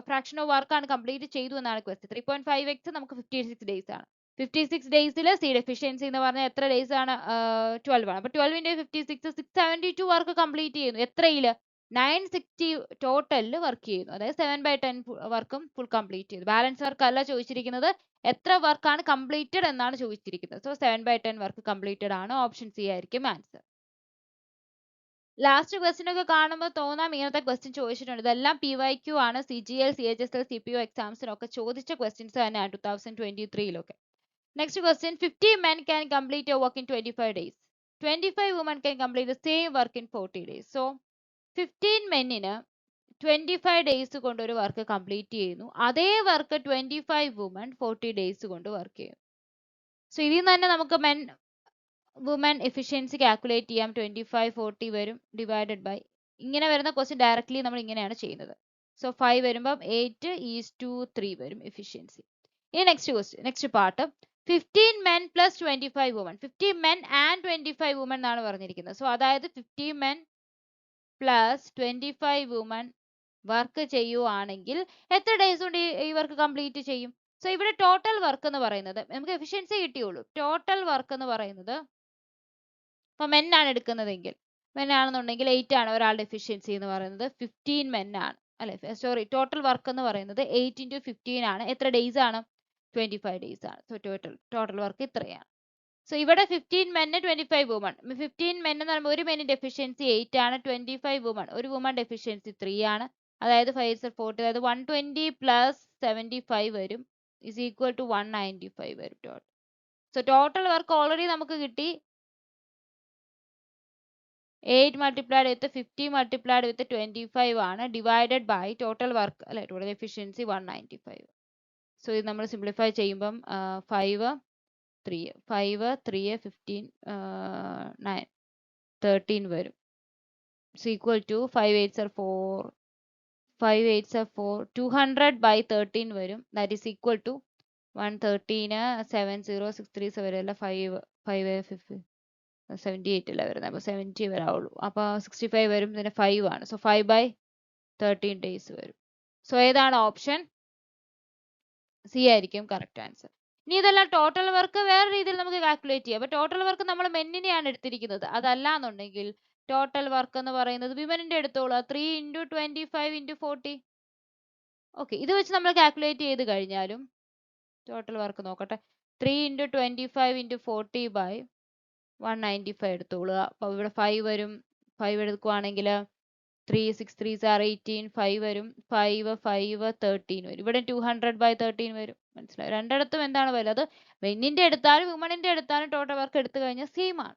ഫ്രാക്ഷൻ ഓഫ് വർക്കാണ് കംപ്ലീറ്റ് ചെയ്തു എന്നാണ് ക്വസ്റ്റ്യൻ. 3.5x നമുക്ക് 56 ഡേയ്സ് ആണ്. 56 ഡേയ്സിൽ സിയുടെ എഫിഷ്യൻസി എന്ന് പറഞ്ഞാൽ എത്ര ഡേയ്സ് ആണ്? 12 ആണ്. അപ്പോൾ 12 into 56 672 വർക്ക് കംപ്ലീറ്റ് ചെയ്യുന്നു. എത്രയില്? 960 ടോട്ടലിൽ വർക്ക് ചെയ്യുന്നു. അതായത് 7/10 വർക്കും ഫുൾ കംപ്ലീറ്റ് ചെയ്തു. ബാലൻസ് വർക്ക് അല്ല ചോദിച്ചിരിക്കുന്നത്, എത്ര വർക്കാണ് കംപ്ലീറ്റഡ് എന്നാണ് ചോദിച്ചിരിക്കുന്നത്. സോ 7/10 വർക്ക് കംപ്ലീറ്റഡ് ആണ്. ഓപ്ഷൻ സി ആയിരിക്കും ആൻസർ. ലാസ്റ്റ് ക്വസ്റ്റ്യൻ ഒക്കെ കാണുമ്പോൾ തോന്നാം ഇങ്ങനത്തെ ക്വസ്റ്റ്യൻ ചോദിച്ചിട്ടുണ്ട്. ഇതെല്ലാം PYQ ആണ്. CGL CHSL CPO എക്സാംസിനൊക്കെ ചോദിച്ച ക്വസ്റ്റ്യൻസ് തന്നെയാണ് 2023 next question, 50 men can complete a work in 25 days. 25 women can complete the same work in 40 days. So 15 മെന്നിന് 25 days കൊണ്ട് ഒരു വർക്ക് കംപ്ലീറ്റ് ചെയ്യുന്നു. അതേ വർക്ക് 25 വുമൺ 40 ഡേയ്സ് കൊണ്ട് വർക്ക് ചെയ്യുന്നു. സോ ഇതിൽ നിന്ന് തന്നെ നമുക്ക് വുമൻ എഫിഷ്യൻസി കാൽക്കുലേറ്റ് ചെയ്യാം. 25 40 വരും ഡിവൈഡഡ് ബൈ, ഇങ്ങനെ വരുന്ന ക്വസ്റ്റ്യൻ ഡയറക്ട്ലി നമ്മൾ ഇങ്ങനെയാണ് ചെയ്യുന്നത്. സോ 5 വരുമ്പം 8:3 വരും എഫിഷ്യൻസി. ഇനി next question, next part, 15 men plus 25 women. 50 men and 25 women എന്നാണ് പറഞ്ഞിരിക്കുന്നത്. സോ അതായത് 50 men പ്ലസ് 25 വുമൺ വർക്ക് ചെയ്യുവാണെങ്കിൽ എത്ര ഡേയ്സ് കൊണ്ട് ഈ വർക്ക് കംപ്ലീറ്റ് ചെയ്യും? സോ ഇവിടെ ടോട്ടൽ വർക്ക് എന്ന് പറയുന്നത് നമുക്ക് എഫിഷ്യൻസി കിട്ടിയുള്ളൂ. ടോട്ടൽ വർക്ക് എന്ന് പറയുന്നത് ഇപ്പൊ മെൻ ആണ് എടുക്കുന്നതെങ്കിൽ മെൻ ആണെന്നുണ്ടെങ്കിൽ 8 ആണ് ഒരാളുടെ എഫിഷ്യൻസി എന്ന് പറയുന്നത്. 15 മെൻ ആണ് അല്ലെ, സോറി, ടോട്ടൽ വർക്ക് എന്ന് പറയുന്നത് 8 into 15 ആണ്. എത്ര ഡേയ്സ് ആണ്? 25 ഡേയ്സ് ആണ്. സോ ടോട്ടൽ വർക്ക് ഇത്രയാണ്. സോ ഇവിടെ 15 മെൻ 25 വുമൺ. 15 മെൻ എന്ന് പറയുമ്പോൾ ഒരു മെന്നിന്റെ എഫിഷ്യൻസി 8 ആണ്. 25 വുമൺ, ഒരു വുമന്റെ എഫിഷ്യൻസി 3 ആണ്. അതായത് 5 is 40, അതായത് 120 plus 75 വരും is equal to 195 വരും total. So total work already നമുക്ക് കിട്ടി. 8 multiplied with 50 multiplied with 25 ആണ് ഡിവൈഡഡ് ബൈ ടോട്ടൽ വർക്ക് അല്ലെ, ടോട്ടൽ എഫിഷ്യൻസി 195. സോ ഇത് നമ്മൾ സിംപ്ലിഫൈ ചെയ്യുമ്പം 5 3 15 9 13 വരും. Is equal to 5 8s are 4 5 8s are 4 200 by 13 വരും. ദാറ്റ് ഈസ് ഈക്വൽ ടു 113 70637 വരെയല്ല 5 5 78 അല്ല വരുന്നത്. അപ്പോൾ 70 വരാവുള്ളൂ. അപ്പോൾ 65 വരും. പിന്നെ 5 ആണ്. സോ 5 by 13 ഡേയ്സ് വരും. സോ ഏതാണ് ഓപ്ഷൻ? സി ആയിരിക്കും കറക്റ്റ് ആൻസർ. ഇനി ഇതെല്ലാം ടോട്ടൽ വർക്ക് വേറെ രീതിയിൽ നമുക്ക് കാൽക്കുലേറ്റ് ചെയ്യാം. അപ്പോൾ ടോട്ടൽ വർക്ക് നമ്മൾ മെന്നിനെയാണ് എടുത്തിരിക്കുന്നത്. അതല്ല എന്നുണ്ടെങ്കിൽ ടോട്ടൽ വർക്ക് എന്ന് പറയുന്നത് വിമനിന്റെ എടുത്തോളൂ. 3 into 25 into 40. ഓക്കെ, ഇത് വെച്ച് നമ്മൾ കാൽക്കുലേറ്റ് ചെയ്ത് കഴിഞ്ഞാലും ടോട്ടൽ വർക്ക് നോക്കട്ടെ. 3 into 25 into 40 by 195 എടുത്തോളുക. അപ്പോൾ ഇവിടെ 5 വരും. 5 എടുക്കുവാണെങ്കിൽ 3 6 3s are 18 5 വരും. 5 5 13 വരും. ഇവിടെ 200 by 13 വരും. മനസ്സിലായി? രണ്ടിടത്തും എന്താണ് വരുന്നത്? മെന്നിന്റെ എടുത്താലും വുമണിന്റെ എടുത്താലും ടോട്ടൽ വർക്ക് എടുത്തു കഴിഞ്ഞാൽ സെയിം ആണ്.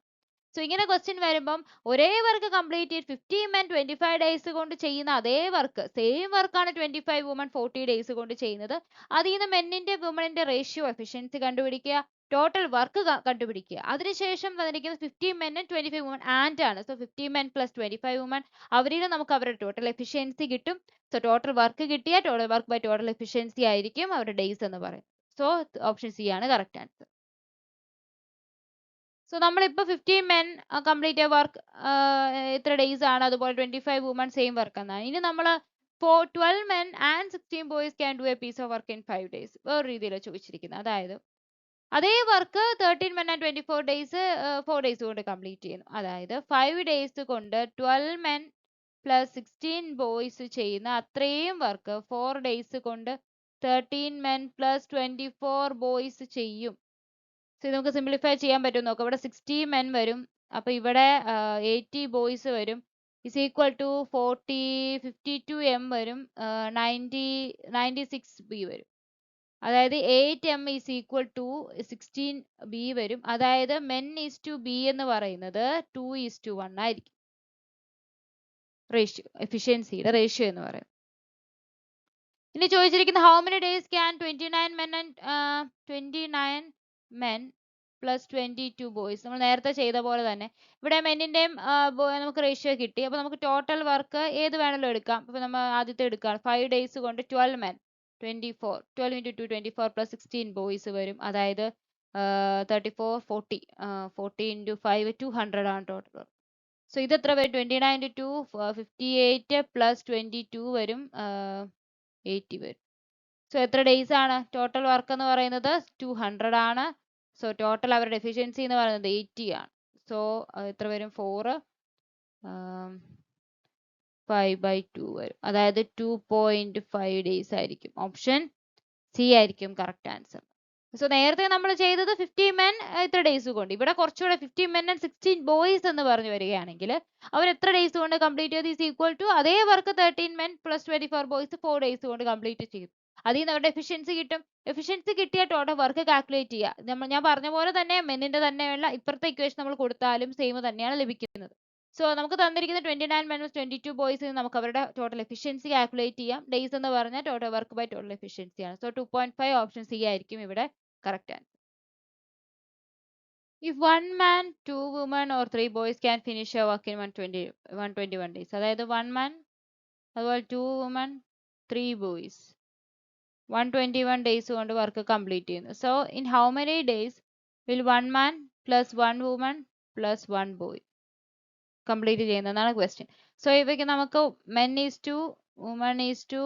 സോ ഇങ്ങനെ ക്വസ്റ്റ്യൻ വരുമ്പം ഒരേ വർക്ക് കംപ്ലീറ്റ് ചെയ്ത് 15 men 25 ഡേയ്സ് കൊണ്ട് ചെയ്യുന്ന അതേ വർക്ക്, സെയിം വർക്കാണ് 25 വുമൺ 40 ഡേയ്സ് കൊണ്ട് ചെയ്യുന്നത്. അതിൽ നിന്ന് മെന്നിന്റെ വുമണിന്റെ റേഷ്യോ എഫിഷ്യൻസി കണ്ടുപിടിക്കുക, ടോട്ടൽ വർക്ക് കണ്ടുപിടിക്കുക. അതിനുശേഷം തന്നിരിക്കുന്നത് 15 men 25 വുമൺ ആൻഡ് ആണ്. സോ 15 men plus 25 വുമൺ, അവരിൽ നമുക്ക് അവരുടെ ടോട്ടൽ എഫിഷ്യൻസി കിട്ടും. സോ ടോട്ടൽ വർക്ക് കിട്ടിയ total work by total efficiency ആയിരിക്കും അവരുടെ ഡേയ്സ് എന്ന് പറയും. സോ ഓപ്ഷൻ സി ആണ് കറക്റ്റ് ആൻസർ. സോ നമ്മളിപ്പോൾ 15 men കംപ്ലീറ്റ് വർക്ക് എത്ര ഡേയ്സ് ആണ്, അതുപോലെ 25 വുമൺ സെയിം വർക്ക് എന്നാണ്. ഇനി നമ്മൾ 12 men and 16 boys can do a piece of work in 5 days വേറെ രീതിയിലാണ് ചോദിച്ചിരിക്കുന്നത്. അതായത് അതേ work 13 men and 24 days 4 days കൊണ്ട് കംപ്ലീറ്റ് ചെയ്യുന്നു. അതായത് 5 days കൊണ്ട് 12 men plus 16 boys ചെയ്യുന്ന അത്രയും വർക്ക് 4 days കൊണ്ട് 13 men plus 24 boys ചെയ്യും. സോ ഇത് നമുക്ക് സിംപ്ലിഫൈ ചെയ്യാൻ പറ്റും നോക്കാം. ഇവിടെ 60 men വരും. അപ്പൊ ഇവിടെ 80 boys വരും. ഇസ് ഈക്വൽ ടു 52 m വരും. 96 b വരും. അതായത് 8m is equal to 16b വരും. അതായത് men is to b എന്ന് പറയുന്നത് 2:1 ആയിരിക്കും. റേഷ്യോ, എഫിഷ്യൻസിയുടെ റേഷ്യോ എന്ന് പറയും. ഇനി ചോദിച്ചിരിക്കുന്ന how many days can 29 men plus 22 boys. നമ്മൾ നേരത്തെ ചെയ്ത പോലെ തന്നെ ഇവിടെ മെന്നിന്റെയും നമുക്ക് റേഷ്യോ കിട്ടി. അപ്പൊ നമുക്ക് ടോട്ടൽ വർക്ക് ഏത് വേണമെങ്കിലും എടുക്കാം. അപ്പൊ നമ്മൾ ആദ്യത്തെ എടുക്കാം. 5 days കൊണ്ട് 12 men 24 12 into 2 24 plus 16 ബോയ്സ് വരും. അതായത് 34 40 40 into 5 200 ആണ് ടോട്ടൽ വർക്ക്. സോ ഇത് എത്ര വരും? 29 into 2 58 plus 22 വരും 80 വരും. സോ എത്ര ഡേയ്സ് ആണ്? ടോട്ടൽ വർക്ക് എന്ന് പറയുന്നത് 200 ആണ്. സോ ടോട്ടൽ അവരുടെ എഫിഷ്യൻസി എന്ന് പറയുന്നത് 80 ആണ്. സോ എത്ര വരും? 4 5/2 വരും. അതായത് 2.5 ഡേയ്സ് ആയിരിക്കും. ഓപ്ഷൻ സി ആയിരിക്കും കറക്റ്റ് ആൻസർ. സോ നേരത്തെ നമ്മൾ ചെയ്തത് 50 men എത്ര ഡേയ്സ് കൊണ്ട്, ഇവിടെ കുറച്ചുകൂടെ 50 men and 16 boys എന്ന് പറഞ്ഞു വരികയാണെങ്കിൽ അവർ എത്ര ഡേയ്സ് കൊണ്ട് കംപ്ലീറ്റ് ചെയ്ത് ഈസ് ഈക്വൽ ടു അതേ work 13 men plus 24 boys 4 days കൊണ്ട് കംപ്ലീറ്റ് ചെയ്യും. അതിൽ നിന്ന് അവരുടെ എഫിഷ്യൻസി കിട്ടും. എഫിഷ്യൻസി കിട്ടിയ ടോട്ടൽ വർക്ക് കാൽക്കുലേറ്റ് ചെയ്യുക. ഞാൻ പറഞ്ഞ പോലെ തന്നെ മെന്നിന്റെ തന്നെയുള്ള ഇപ്പുറത്തെ ഇക്വേഷൻ നമ്മൾ കൊടുത്താലും സെയിം തന്നെയാണ് ലഭിക്കുന്നത്. സോ നമുക്ക് തന്നിരിക്കുന്ന 29 men 22 boys നമുക്ക് അവരുടെ ടോട്ടൽ എഫിഷ്യൻസി കാൽക്കുലേറ്റ് ചെയ്യാം. ഡേയ്സ് എന്ന് പറഞ്ഞാൽ total work by total efficiency ആണ്. സോ 2.5 ഓപ്ഷൻ സി ആയിരിക്കും ഇവിടെ correct answer. If 1 man 2 women or 3 boys can finish a work in 121 days, അതായത് 1 man അതുപോലെ 2 women 3 boys 121 days കൊണ്ട് വർക്ക് കംപ്ലീറ്റ് ചെയ്യുന്നു. So in how many days will 1 man plus 1 woman plus 1 boy complete ചെയ്യുന്നതാണ് question. So ഇവയ്ക്ക് നമുക്ക് men is to woman is to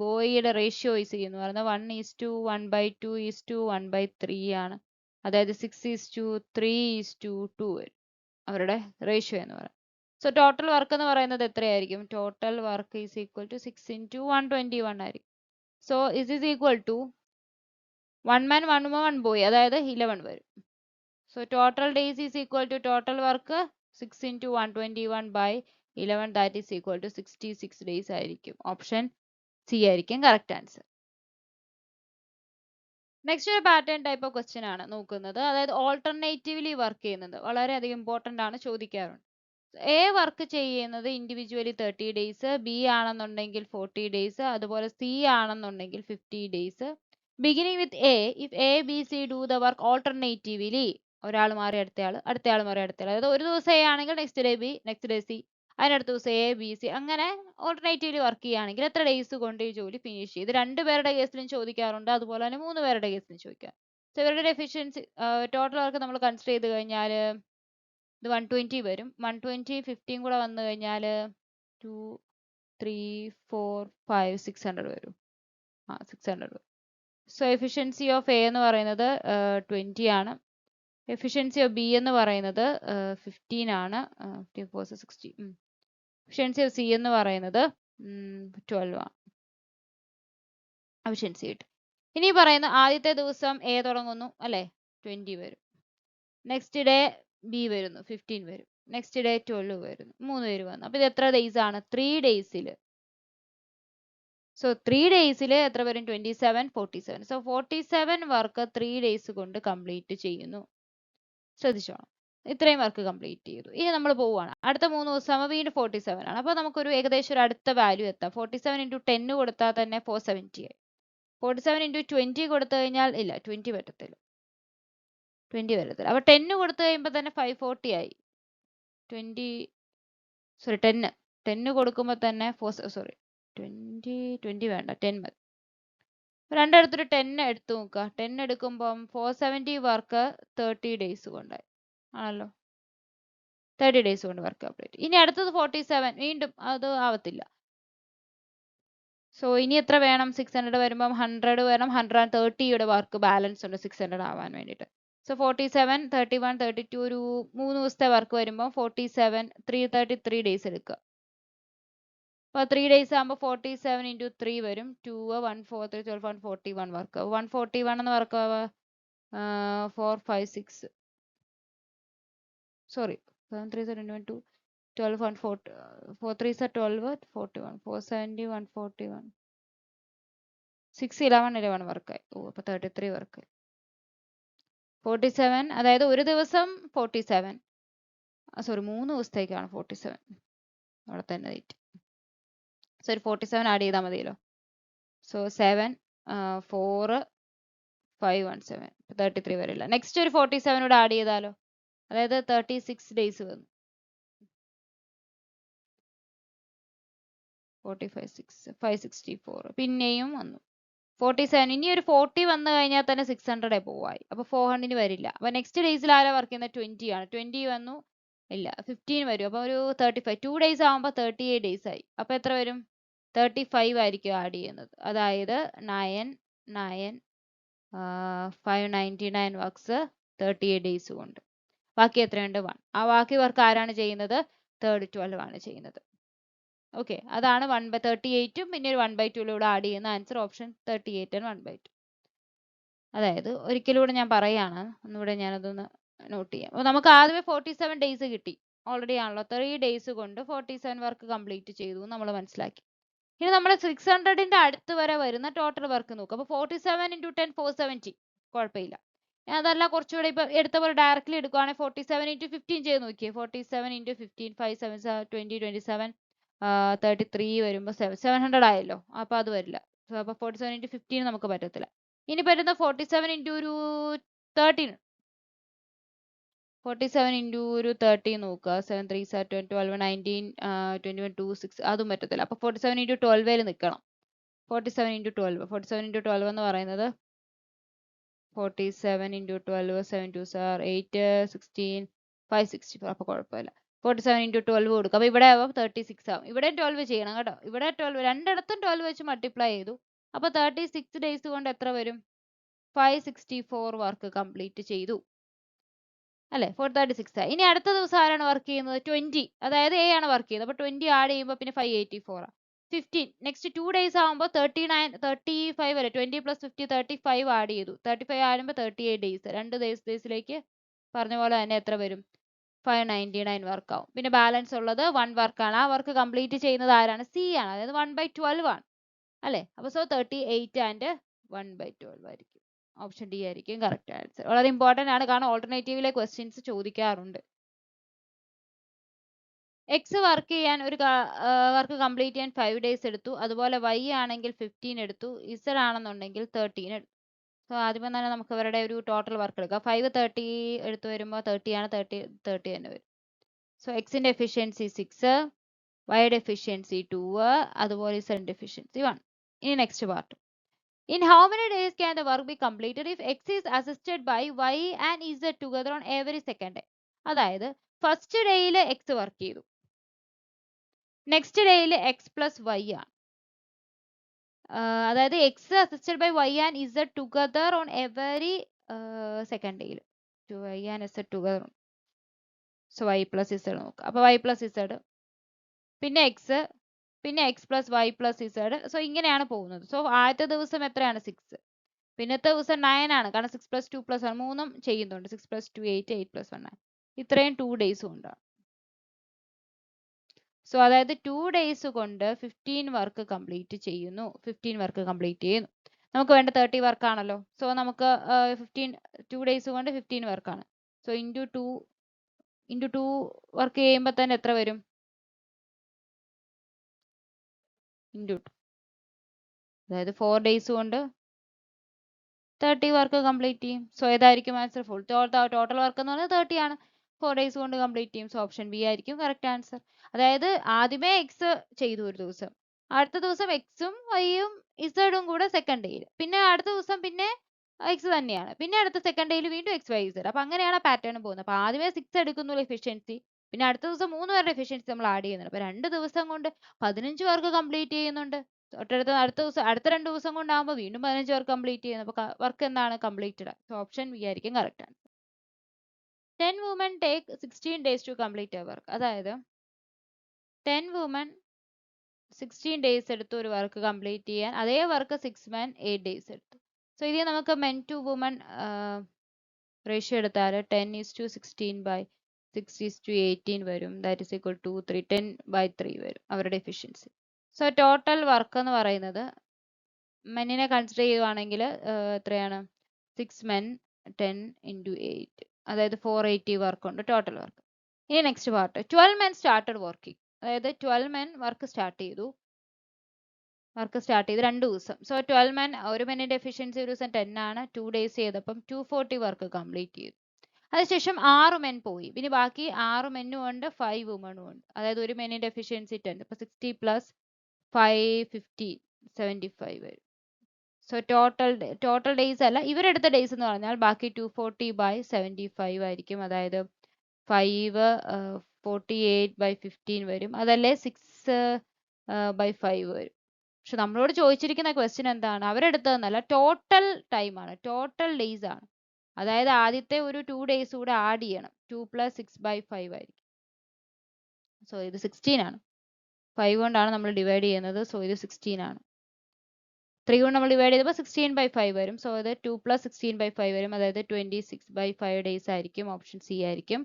ബോയിയുടെ ratio is എന്ന് പറയുന്നത് 1:1/2:1/3 ആണ്. അതായത് 6:3:2 വരും അവരുടെ റേഷ്യോ എന്ന് പറയുന്നത്. സോ ടോട്ടൽ വർക്ക് എന്ന് പറയുന്നത് എത്രയായിരിക്കും? Total work is equal to 6 × 121 ആയിരിക്കും. So is is equal to 1 man 1 woman 1 boy, അതായത് 11 വരും. So total days is equal to total work 6 × 121/11, that is equal to 66 days ആയിരിക്കും. ഓപ്ഷൻ സി ആയിരിക്കും correct answer. Next ഒരു pattern type of question ആണ് നോക്കുന്നത്. അതായത് alternatively work ചെയ്യുന്നത് വളരെയധികം ഇമ്പോർട്ടൻ്റ് ആണ്, ചോദിക്കാറുണ്ട്. എ വർക്ക് ചെയ്യുന്നത് ഇൻഡിവിജ്വലി 30 ഡേയ്സ്, ബി ആണെന്നുണ്ടെങ്കിൽ 40 ഡേയ്സ്, അതുപോലെ സി ആണെന്നുണ്ടെങ്കിൽ 50 days. Beginning with a, if A B C do the work alternatively, ഒരാൾ മാറി അടുത്തയാൾ മാറി അടുത്തയാൾ, അതായത് ഒരു ദിവസം എ ആണെങ്കിൽ next day B, next day C, അതിനടുത്ത ദിവസം എ ബി സി, അങ്ങനെ ഓൾട്ടർനേറ്റീവ്ലി വർക്ക് ചെയ്യുകയാണെങ്കിൽ എത്ര ഡേയ്സ് കൊണ്ട് ഈ ജോലി ഫിനിഷ് ചെയ്ത്? 2 പേരുടെ കേസിലും ചോദിക്കാറുണ്ട്, അതുപോലെ തന്നെ 3 പേരുടെ കേസിലും ചോദിക്കാം. സോ ഇവരുടെ എഫിഷ്യൻസി ടോട്ടൽ വർക്ക് നമ്മൾ കൺസിഡർ ചെയ്ത് കഴിഞ്ഞാൽ ഇത് 120 വരും. 120 15 കൂടെ വന്നു കഴിഞ്ഞാൽ 2 3 4 5 600 വരും. 600 വരും. സോ എഫിഷ്യൻസി ഓഫ് എ എന്ന് പറയുന്നത് 20 ആണ്. എഫിഷ്യൻസി ഓഫ് ബി എന്ന് പറയുന്നത് 15 ആണ്. 60. എഫിഷ്യൻസി ഓഫ് സി എന്ന് പറയുന്നത് 12 ആണ്. എഫിഷ്യൻസി കിട്ടും. ഇനി പറയുന്ന ആദ്യത്തെ ദിവസം എ തുടങ്ങുന്നു അല്ലേ, 20 വരും. നെക്സ്റ്റ് ഡേ ബി വരുന്നു, 15 വരും. നെക്സ്റ്റ് ഡേ 12 വരുന്നു. 3 പേര് വന്നു. അപ്പൊ ഇത് എത്ര ഡേയ്സ് ആണ്? 3 ഡേയ്സിൽ. സോ 3 ഡേയ്സിൽ എത്ര വരും? 27 47. സോ 47 വർക്ക് 3 ഡേയ്സ് കൊണ്ട് കംപ്ലീറ്റ് ചെയ്യുന്നു. ശ്രദ്ധിച്ചോണം, ഇത്രയും വർക്ക് കംപ്ലീറ്റ് ചെയ്തു. ഇനി നമ്മൾ പോവുകയാണ് അടുത്ത 3 ദിവസം ആകുമ്പോൾ വീണ്ടും 47 ആണ്. അപ്പോൾ നമുക്കൊരു ഏകദേശം ഒരു അടുത്ത വാല്യൂ എത്താം. 47 × 10 കൊടുത്താൽ തന്നെ 470 ആയി. 47 × 20 കൊടുത്തു കഴിഞ്ഞാൽ ഇല്ല, 20 പറ്റത്തില്ല. അപ്പൊ 10 കൊടുത്തു കഴിയുമ്പോൾ തന്നെ 540 ആയി. 10 കൊടുക്കുമ്പോൾ തന്നെ 20 വേണ്ട, 10 മതി. രണ്ടിടത്തൊരു 10 എടുത്തു നോക്കുക. 10 എടുക്കുമ്പം 470 വർക്ക് 30 ഡേയ്സ് കൊണ്ടായി ആണല്ലോ. 30 ഡേയ്സ് കൊണ്ട് വർക്ക് കംപ്ലീറ്റ്. ഇനി അടുത്തത് 47, വീണ്ടും അത് ആവത്തില്ല. സോ ഇനി എത്ര വേണം? 600 വരുമ്പം 100 വേണം. 130യുടെ വർക്ക് ബാലൻസ് ഉണ്ട് 600 ആവാൻ വേണ്ടിയിട്ട്. സോ 47 31 32 ഒരു 3 ദിവസത്തെ വർക്ക് വരുമ്പോൾ 47 333 ഡേയ്സ് എടുക്കുക. അപ്പോൾ 3 ഡേയ്സ് ആകുമ്പോൾ 47 × 3 വരും. 2 1 4 3 12 141 വർക്ക്. 141 എന്ന് വർക്ക് 4 5 6 സോറി 7 3 21 12 1 4 4 3 12 41 470 141 6 11 11 വർക്കായി. അപ്പോൾ 33 വർക്കായി. 47 അതായത് ഒരു ദിവസം 47, സോറി 3 ദിവസത്തേക്കാണ് 47. അവിടെ തന്നെ തെറ്റി. സോ ഒരു 47 ആഡ് ചെയ്താൽ മതിയല്ലോ. സോ 7 4 5 1 7 33 വരില്ല. നെക്സ്റ്റ് ഒരു 47 കൂടെ ആഡ് ചെയ്താലോ, അതായത് 36 ഡേയ്സ് വന്നു. 45 6 564 പിന്നെയും വന്നു 47. ഇനി ഒരു 40 വന്നു കഴിഞ്ഞാൽ തന്നെ 600 പോവായി. അപ്പോൾ 400 വരില്ല. അപ്പോൾ നെക്സ്റ്റ് ഡേയ്സിൽ ആരാ വർക്ക് ചെയ്യുന്നത്? 20 ആണ്. 20 വന്നു ഇല്ല, 15 വരും. അപ്പോൾ ഒരു 35 2 ഡേയ്സ് ആകുമ്പോൾ 38 ഡേയ്സ് ആയി. അപ്പോൾ എത്ര വരും? 35 ആയിരിക്കും ആഡ് ചെയ്യുന്നത്. അതായത് 9 9 599 വർക്ക്സ് 38 ഡേയ്സ് കൊണ്ട്. ബാക്കി എത്രയുണ്ട്? 1. ആ ബാക്കി വർക്ക് ആരാണ് ചെയ്യുന്നത്? 12 ആണ് ചെയ്യുന്നത്. ഓക്കെ, അതാണ് 1/38 പിന്നെ ഒരു 1/2 ആഡ് ചെയ്യുന്ന ആൻസർ ഓപ്ഷൻ 38 and 1/2. അതായത് ഒരിക്കലൂടെ ഞാൻ പറയാണ്, ഒന്നുകൂടെ ഞാനതൊന്ന് നോട്ട് ചെയ്യാം. അപ്പോൾ നമുക്ക് ആദ്യമേ 47 ഡേയ്സ് കിട്ടി, ഓൾറെഡി ആണല്ലോ. 3 ഡേയ്സ് കൊണ്ട് 47 വർക്ക് കംപ്ലീറ്റ് ചെയ്തു നമ്മൾ മനസ്സിലാക്കി. ഇനി നമ്മൾ 600ന്റെ അടുത്ത് വരെ വരുന്ന ടോട്ടൽ വർക്ക് നോക്കുക. അപ്പോൾ 47 × 10 470 കുഴപ്പമില്ല. അതല്ല കുറച്ചുകൂടെ ഇപ്പൊ എടുത്ത പോലെ ഡയറക്റ്റ്ലി എടുക്കുകയാണെങ്കിൽ 47 × 15 ചെയ്ത് നോക്കിയേ. 47 × 15 5 7 20 27 33 വരുമ്പോൾ 700 ആയല്ലോ. അപ്പോൾ അത് വരില്ല. അപ്പോൾ 47 × 15 നമുക്ക് പറ്റത്തില്ല. ഇനി പറ്റുന്ന 47 × ഒരു 13 47 × ഒരു 13 നോക്കുക. 7 3 12 19 21 2 6 അതും പറ്റത്തില്ല. അപ്പോൾ 47 × 12 നിൽക്കണം. 47 × 12 47 × 12 എന്ന് പറയുന്നത് 47 × 12 7 2 8 16 564. അപ്പോൾ കുഴപ്പമില്ല. 47 into 12 കൊടുക്കും. അപ്പോൾ ഇവിടെ ആവും 36 ആവും. ഇവിടെ 12 ചെയ്യണം കേട്ടോ. ഇവിടെ 12 രണ്ടിടത്തും 12 വെച്ച് മൾട്ടിപ്ലൈ ചെയ്തു. അപ്പോൾ 36 ഡേയ്സ് കൊണ്ട് എത്ര വരും? 564 വർക്ക് കംപ്ലീറ്റ് ചെയ്തു അല്ലേ? 436 ആയി. ഇനി അടുത്ത ദിവസം ആരാണ് വർക്ക് ചെയ്യുന്നത്? 20. അതായത് എ ആണ് വർക്ക് ചെയ്യുന്നത്. അപ്പോൾ 20 ആഡ് ചെയ്യുമ്പോൾ പിന്നെ 584 ആണ്. 15 നെക്സ്റ്റ് 2 ഡേയ്സ് ആകുമ്പോൾ 35 വരെ 20 + 50 35 ആഡ് ചെയ്തു. 35 ആഡ് ചെയ്യുമ്പോൾ 38 ഡേയ്സ്. രണ്ട് ഡേയ്സിലേക്ക് പറഞ്ഞ പോലെ തന്നെ എത്ര വരും? 599 വർക്ക് ആവും. പിന്നെ ബാലൻസ് ഉള്ളത് 1 വർക്കാണ്. ആ വർക്ക് കംപ്ലീറ്റ് ചെയ്യുന്നത് ആരാണ്? സി ആണ്. അതായത് 1/12 ആണ് അല്ലേ? അപ്പോൾ 38 ആൻഡ് 1/12 ആയിരിക്കും. ഓപ്ഷൻ ഡി ആയിരിക്കും കറക്റ്റ് ആൻസർ. വളരെ ഇമ്പോർട്ടന്റ് ആണ്, കാരണം ഓൾട്ടർനേറ്റീവിലെ ക്വസ്റ്റ്യൻസ് ചോദിക്കാറുണ്ട്. എക്സ് വർക്ക് ചെയ്യാൻ ഒരു വർക്ക് കംപ്ലീറ്റ് ചെയ്യാൻ 5 ഡേയ്സ് എടുത്തു. അതുപോലെ വൈ ആണെങ്കിൽ 15 എടുത്തു. ഇസഡ് ആണെന്നുണ്ടെങ്കിൽ 13 എടുത്തു. സോ ആദ്യമേ തന്നെ നമുക്ക് ഇവരുടെ ഒരു ടോട്ടൽ വർക്ക് എടുക്കാം. 5 30 എടുത്തു വരുമ്പോൾ 30 ആണ്. 30 തന്നെ വരും. സോ എക്സിന്റെ എഫിഷ്യൻസി 6, വൈയുടെ എഫിഷ്യൻസി 2, അതുപോലെ ഇസഡിന്റെ എഫിഷ്യൻസി 1. ഇനി next part. In how many days can the work be completed if x is assisted by y and z together on every second day? അതായത് ഫസ്റ്റ് ഡേയിൽ എക്സ് വർക്ക് ചെയ്തു, next ഡേയിൽ X plus Y ആണ്. അതായത് X assisted by Y and Z together on every second ഡേയിൽ. Y and Z together. So Y plus Z നോക്കുക. അപ്പോൾ Y plus Z, പിന്നെ എക്സ്, പിന്നെ X plus Y plus Z. So ഇങ്ങനെയാണ് പോകുന്നത്. So ആദ്യത്തെ ദിവസം എത്രയാണ്? 6. പിന്നത്തെ ദിവസം 9 ആണ്, കാരണം 6 + 2 + 1 മൂന്നും ചെയ്യുന്നുണ്ട്. 6 + 2 8, 8 + 1 9. ഇത്രയും 2 ഡേയ്സ് കൊണ്ടാണ്. സോ അതായത് 2 ഡേയ്സ് കൊണ്ട് 15 വർക്ക് കംപ്ലീറ്റ് ചെയ്യുന്നു. 15 വർക്ക് കംപ്ലീറ്റ് ചെയ്യുന്നു. നമുക്ക് വേണ്ട 30 വർക്ക് ആണല്ലോ. സോ നമുക്ക് 2 ഡേയ്സ് കൊണ്ട് 15 വർക്കാണ്. സോ ഇൻറ്റു 2 വർക്ക് ചെയ്യുമ്പോൾ തന്നെ എത്ര വരും? ഇൻറ്റു 2. അതായത് 4 ഡേയ്സ് കൊണ്ട് 30 വർക്ക് കംപ്ലീറ്റ് ചെയ്യും. സോ ഏതായിരിക്കും ആൻസർ? ഫുൾ ടോട്ടൽ വർക്ക് എന്ന് പറഞ്ഞാൽ 30 ആണ്. 4 ഡേയ്സ് കൊണ്ട് കംപ്ലീറ്റ് ചെയ്യും. സോ ഓപ്ഷൻ ബി ആയിരിക്കും കറക്റ്റ് ആൻസർ. അതായത് ആദ്യമേ എക്സ് ചെയ്തു ഒരു ദിവസം, അടുത്ത ദിവസം എക്സും വൈയും ഇസഡും കൂടെ സെക്കൻഡ് ഡേയിൽ, പിന്നെ അടുത്ത ദിവസം പിന്നെ എക്സ് തന്നെയാണ്, പിന്നെ അടുത്ത സെക്കൻഡ് ഡേയിൽ വീണ്ടും എക്സ് വൈ ഇസഡ്. അപ്പൊ അങ്ങനെയാണ് പാറ്റേൺ പോകുന്നത്. അപ്പൊ ആദ്യമേ 6 എടുക്കുന്നുള്ള എഫിഷ്യൻസി, പിന്നെ അടുത്ത ദിവസം 3 പേരുടെ എഫിഷ്യൻസി നമ്മൾ ആഡ് ചെയ്യുന്നുണ്ട്. അപ്പൊ 2 ദിവസം കൊണ്ട് 15 വർക്ക് കംപ്ലീറ്റ് ചെയ്യുന്നുണ്ട്. അടുത്ത ദിവസം അടുത്ത 2 ദിവസം കൊണ്ടാകുമ്പോൾ വീണ്ടും 15 വർക്ക് കംപ്ലീറ്റ് ചെയ്യുന്നു. അപ്പൊ വർക്ക് എന്താണ്? കംപ്ലീറ്റഡ്. സോ ഓപ്ഷൻ ബി ആയിരിക്കും കറക്റ്റ് ആണ്. 10 women take 16 days to complete a work. അതായത് 10 women 16 days എടുത്തു ഒരു വർക്ക് കംപ്ലീറ്റ് ചെയ്യാൻ. അതേ വർക്ക് 6 men 8 days എടുത്തു. സോ ഇതിൽ നമുക്ക് men to women റേഷ്യോ എടുത്താൽ 10:16/6:18 വരും. ദാറ്റ് ഈസ് ഈക്വൽ ടു 3, 10/3 വരും അവരുടെ എഫിഷ്യൻസി. സോ ടോട്ടൽ വർക്ക് എന്ന് പറയുന്നത് മെന്നിനെ കൺസിഡർ ചെയ്യുവാണെങ്കിൽ എത്രയാണ്? 6 men 10 × 8, അതായത് 480 വർക്ക് ഉണ്ട് ടോട്ടൽ വർക്ക്. ഇനി next part. 12 men started working. അതായത് 12 men വർക്ക് സ്റ്റാർട്ട് ചെയ്തു 2 ദിവസം. സോ 12 men, ഒരു മെന്നിന്റെ എഫിഷ്യൻസി ഒരു ദിവസം 10 ആണ്. 2 ഡേയ്സ് ചെയ്തപ്പം 240 വർക്ക് കംപ്ലീറ്റ് ചെയ്തു. അതിനുശേഷം 6 men പോയി, പിന്നെ ബാക്കി 6 മെന്നും ഉണ്ട് 5 വുമണും ഉണ്ട്. അതായത് ഒരു മെന്നിന്റെ എഫിഷ്യൻസി 10. അപ്പൊ 60 + 5 15 75 വരും. സോ ടോട്ടൽ ഡേയ്സ് അല്ല, ഇവരെടുത്ത ഡേയ്സ് എന്ന് പറഞ്ഞാൽ ബാക്കി 240/75 ആയിരിക്കും. അതായത് 5 48/15 വരും. അതല്ലേ 6/5 വരും. പക്ഷെ നമ്മളോട് ചോദിച്ചിരിക്കുന്ന ക്വസ്റ്റ്യൻ എന്താണ്? അവരെടുത്തതെന്നല്ല, ടോട്ടൽ ടൈം ആണ്, ടോട്ടൽ ഡേയ്സ് ആണ്. അതായത് ആദ്യത്തെ ഒരു 2 ഡേയ്സ് കൂടെ ആഡ് ചെയ്യണം. 2 + 6/5 ആയിരിക്കും. സോ ഇത് 16 ആണ്. 5 കൊണ്ടാണ് നമ്മൾ ഡിവൈഡ് ചെയ്യുന്നത്. സോ ഇത് 16 ആണ്. 3 കൊണ്ട് നമ്മൾ ഡിവൈഡ് ചെയ്തപ്പോൾ 16/5 വരും. സോ ഇത് 2 + 16/5 വരും. അതായത് 26/5 ഡേയ്സ് ആയിരിക്കും. ഓപ്ഷൻ സി ആയിരിക്കും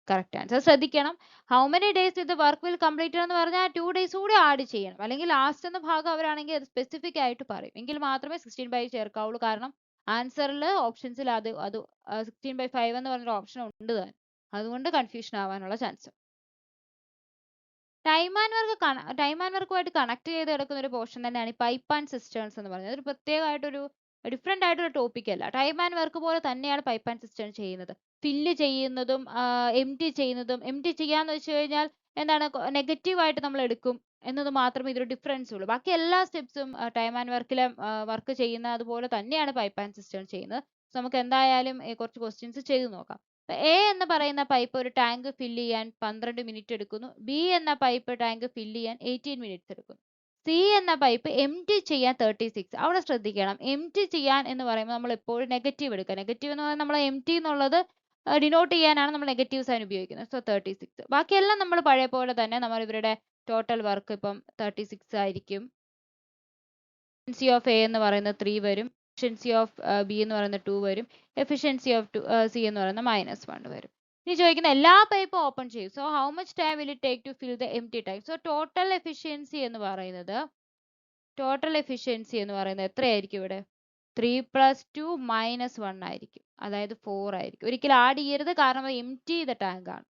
കറക്റ്റ് ആൻസർ. ശ്രദ്ധിക്കണം, ഹൗ മെനി ഡേയ്സ് ഇത് വർക്ക് വിൽ കംപ്ലീറ്റ് എന്ന് പറഞ്ഞാൽ 2 ഡേയ്സ് കൂടി ആഡ് ചെയ്യണം. അല്ലെങ്കിൽ ലാസ്റ്റ് എന്ന ഭാഗം അവരാണെങ്കിൽ അത് സ്പെസിഫിക് ആയിട്ട് പറയും. എങ്കിൽ മാത്രമേ 16/5 ചേർക്കാവുള്ളൂ. കാരണം ആൻസറിൽ ഓപ്ഷൻസിൽ അത് 16/5 എന്ന് പറഞ്ഞൊരു ഓപ്ഷൻ ഉണ്ട് താൻ. അതുകൊണ്ട് കൺഫ്യൂഷൻ ആവാനുള്ള ചാൻസ്. ടൈം ആൻഡ് വർക്കുമായിട്ട് കണക്ട് ചെയ്ത് കിടക്കുന്ന ഒരു പോർഷൻ തന്നെയാണ് ഈ പൈപ്പ് ആൻഡ് സിസ്റ്റേൺസ് എന്ന് പറയുന്നത്. ഒരു പ്രത്യേകമായിട്ടൊരു ഡിഫറെന്റ് ആയിട്ടൊരു ടോപ്പിക് അല്ല. ടൈം ആൻഡ് വർക്ക് പോലെ തന്നെയാണ് പൈപ്പ് ആൻഡ് സിസ്റ്റേൺ ചെയ്യുന്നത്. ഫില്ല് ചെയ്യുന്നതും എം ടി ചെയ്യുന്നതും. എം ടി ചെയ്യാന്ന് വെച്ച് കഴിഞ്ഞാൽ എന്താണ്? നെഗറ്റീവ് ആയിട്ട് നമ്മൾ എടുക്കും എന്നത് മാത്രമേ ഇതൊരു ഡിഫറൻസ് ഉള്ളൂ. ബാക്കി എല്ലാ സ്റ്റെപ്സും ടൈം ആൻഡ് വർക്കിലെ വർക്ക് ചെയ്യുന്ന അതുപോലെ തന്നെയാണ് പൈപ്പ് ആൻഡ് സിസ്റ്റേൺ ചെയ്യുന്നത്. നമുക്ക് എന്തായാലും കുറച്ച് ക്വസ്റ്റ്യൻസ് ചെയ്ത് നോക്കാം. എ എന്ന് പറയുന്ന പൈപ്പ് ഒരു ടാങ്ക് ഫില്ല് ചെയ്യാൻ 12 മിനിറ്റ് എടുക്കുന്നു. ബി എന്ന പൈപ്പ് ടാങ്ക് ഫില്ല് ചെയ്യാൻ 18 മിനിറ്റ്സ് എടുക്കുന്നു. സി എന്ന പൈപ്പ് എംറ്റി ചെയ്യാൻ 36. അവിടെ ശ്രദ്ധിക്കണം, എംറ്റി ചെയ്യാൻ എന്ന് പറയുമ്പോൾ നമ്മൾ എപ്പോഴും നെഗറ്റീവ് എടുക്കുക. നെഗറ്റീവ് എന്ന് പറഞ്ഞാൽ നമ്മൾ എംറ്റി എന്നുള്ളത് ഡിനോട്ട് ചെയ്യാനാണ് നമ്മൾ നെഗറ്റീവ് സൈൻ ഉപയോഗിക്കുന്നത്. സോ 36. ബാക്കിയെല്ലാം നമ്മൾ പഴയ പോലെ തന്നെ നമ്മൾ ഇവരുടെ ടോട്ടൽ വർക്ക് ഇപ്പം 36 ആയിരിക്കും. എഫിഷ്യൻസി ഓഫ് എ എന്ന് പറയുന്നത് 3 വരും. എഫിഷ്യൻസി ഓഫ് ബി എന്ന് പറയുന്നത് 2 വരും. എഫിഷ്യൻസി ഓഫ് സി എന്ന് പറയുന്നത് -1 വരും. ഇനി ചോദിക്കുന്ന എല്ലാ പൈപ്പും ഓപ്പൺ ചെയ്യും. So how much time will it take to fill the empty time? So total efficiency എന്ന് പറയുന്നത് എത്രയായിരിക്കും ഇവിടെ? 3 + 2 - 1 ആയിരിക്കും. അതായത് 4 ആയിരിക്കും. ഒരിക്കലും ആഡ് ചെയ്യരുത്, കാരണം അത് എംറ്റി ചെയ്ത ടാങ്ക് ആണ്.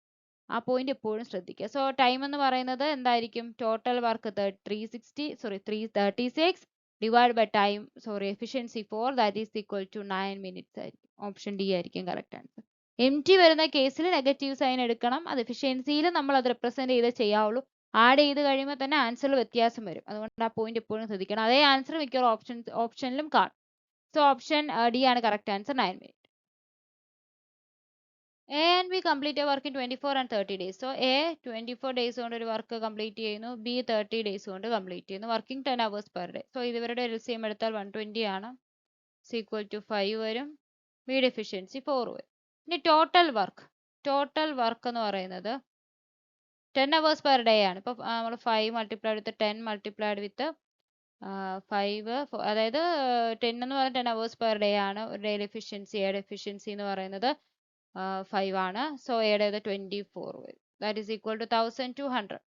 ആ പോയിന്റ് എപ്പോഴും ശ്രദ്ധിക്കുക. സോ ടൈം എന്ന് പറയുന്നത് എന്തായിരിക്കും? Total work 36 divide by time efficiency 4, that is equal to 9 minutes ആയിരിക്കും. ഓപ്ഷൻ ഡി ആയിരിക്കും കറക്റ്റ് ആൻസർ. എംറ്റി വരുന്ന കേസിൽ നെഗറ്റീവ് സൈൻ എടുക്കണം. അത് എഫിഷ്യൻസിയിൽ നമ്മൾ അത് റെപ്രസെന്റ് ചെയ്ത് ചെയ്യാവുള്ളൂ. ആഡ് ചെയ്ത് കഴിയുമ്പോൾ തന്നെ ആൻസറിൽ വ്യത്യാസം വരും. അതുകൊണ്ട് ആ പോയിന്റ് എപ്പോഴും ശ്രദ്ധിക്കണം. അതേ ആൻസർ മിക്കവാറും ഓപ്ഷനിലും കാണും. സോ ഓപ്ഷൻ ഡി ആണ് correct answer, 9 minute. A and B complete a work in 24 and 30 days. So A 24 days കൊണ്ട് ഒരു വർക്ക് കംപ്ലീറ്റ് ചെയ്യുന്നു. B 30 days കൊണ്ട് കംപ്ലീറ്റ് ചെയ്യുന്നു. Working 10 hours per day. So ഇവരുടെ LCM എടുത്താൽ 120 ആണ്. ഈക്വൽ ടു 5 വരും. ബിയുടെ എഫിഷ്യൻസി 4 വരും. ഇനി ടോട്ടൽ വർക്ക് എന്ന് പറയുന്നത് 10 hours per day ആണ്. ഇപ്പോൾ നമ്മൾ 5 മൾട്ടിപ്ലൈഡ് വിത്ത് 10 മൾട്ടിപ്ലൈഡ് വിത്ത് 5, അതായത് 10 എന്ന് പറയുന്നത് 10 hours per day ആണ്. ഒരു ഡെയിലി എഫിഷ്യൻസി, എയുടെ എഫിഷ്യൻസി എന്ന് പറയുന്നത് 5 ആണ്. സോ എയുടേത് 24 വരും. That is equal to 1200.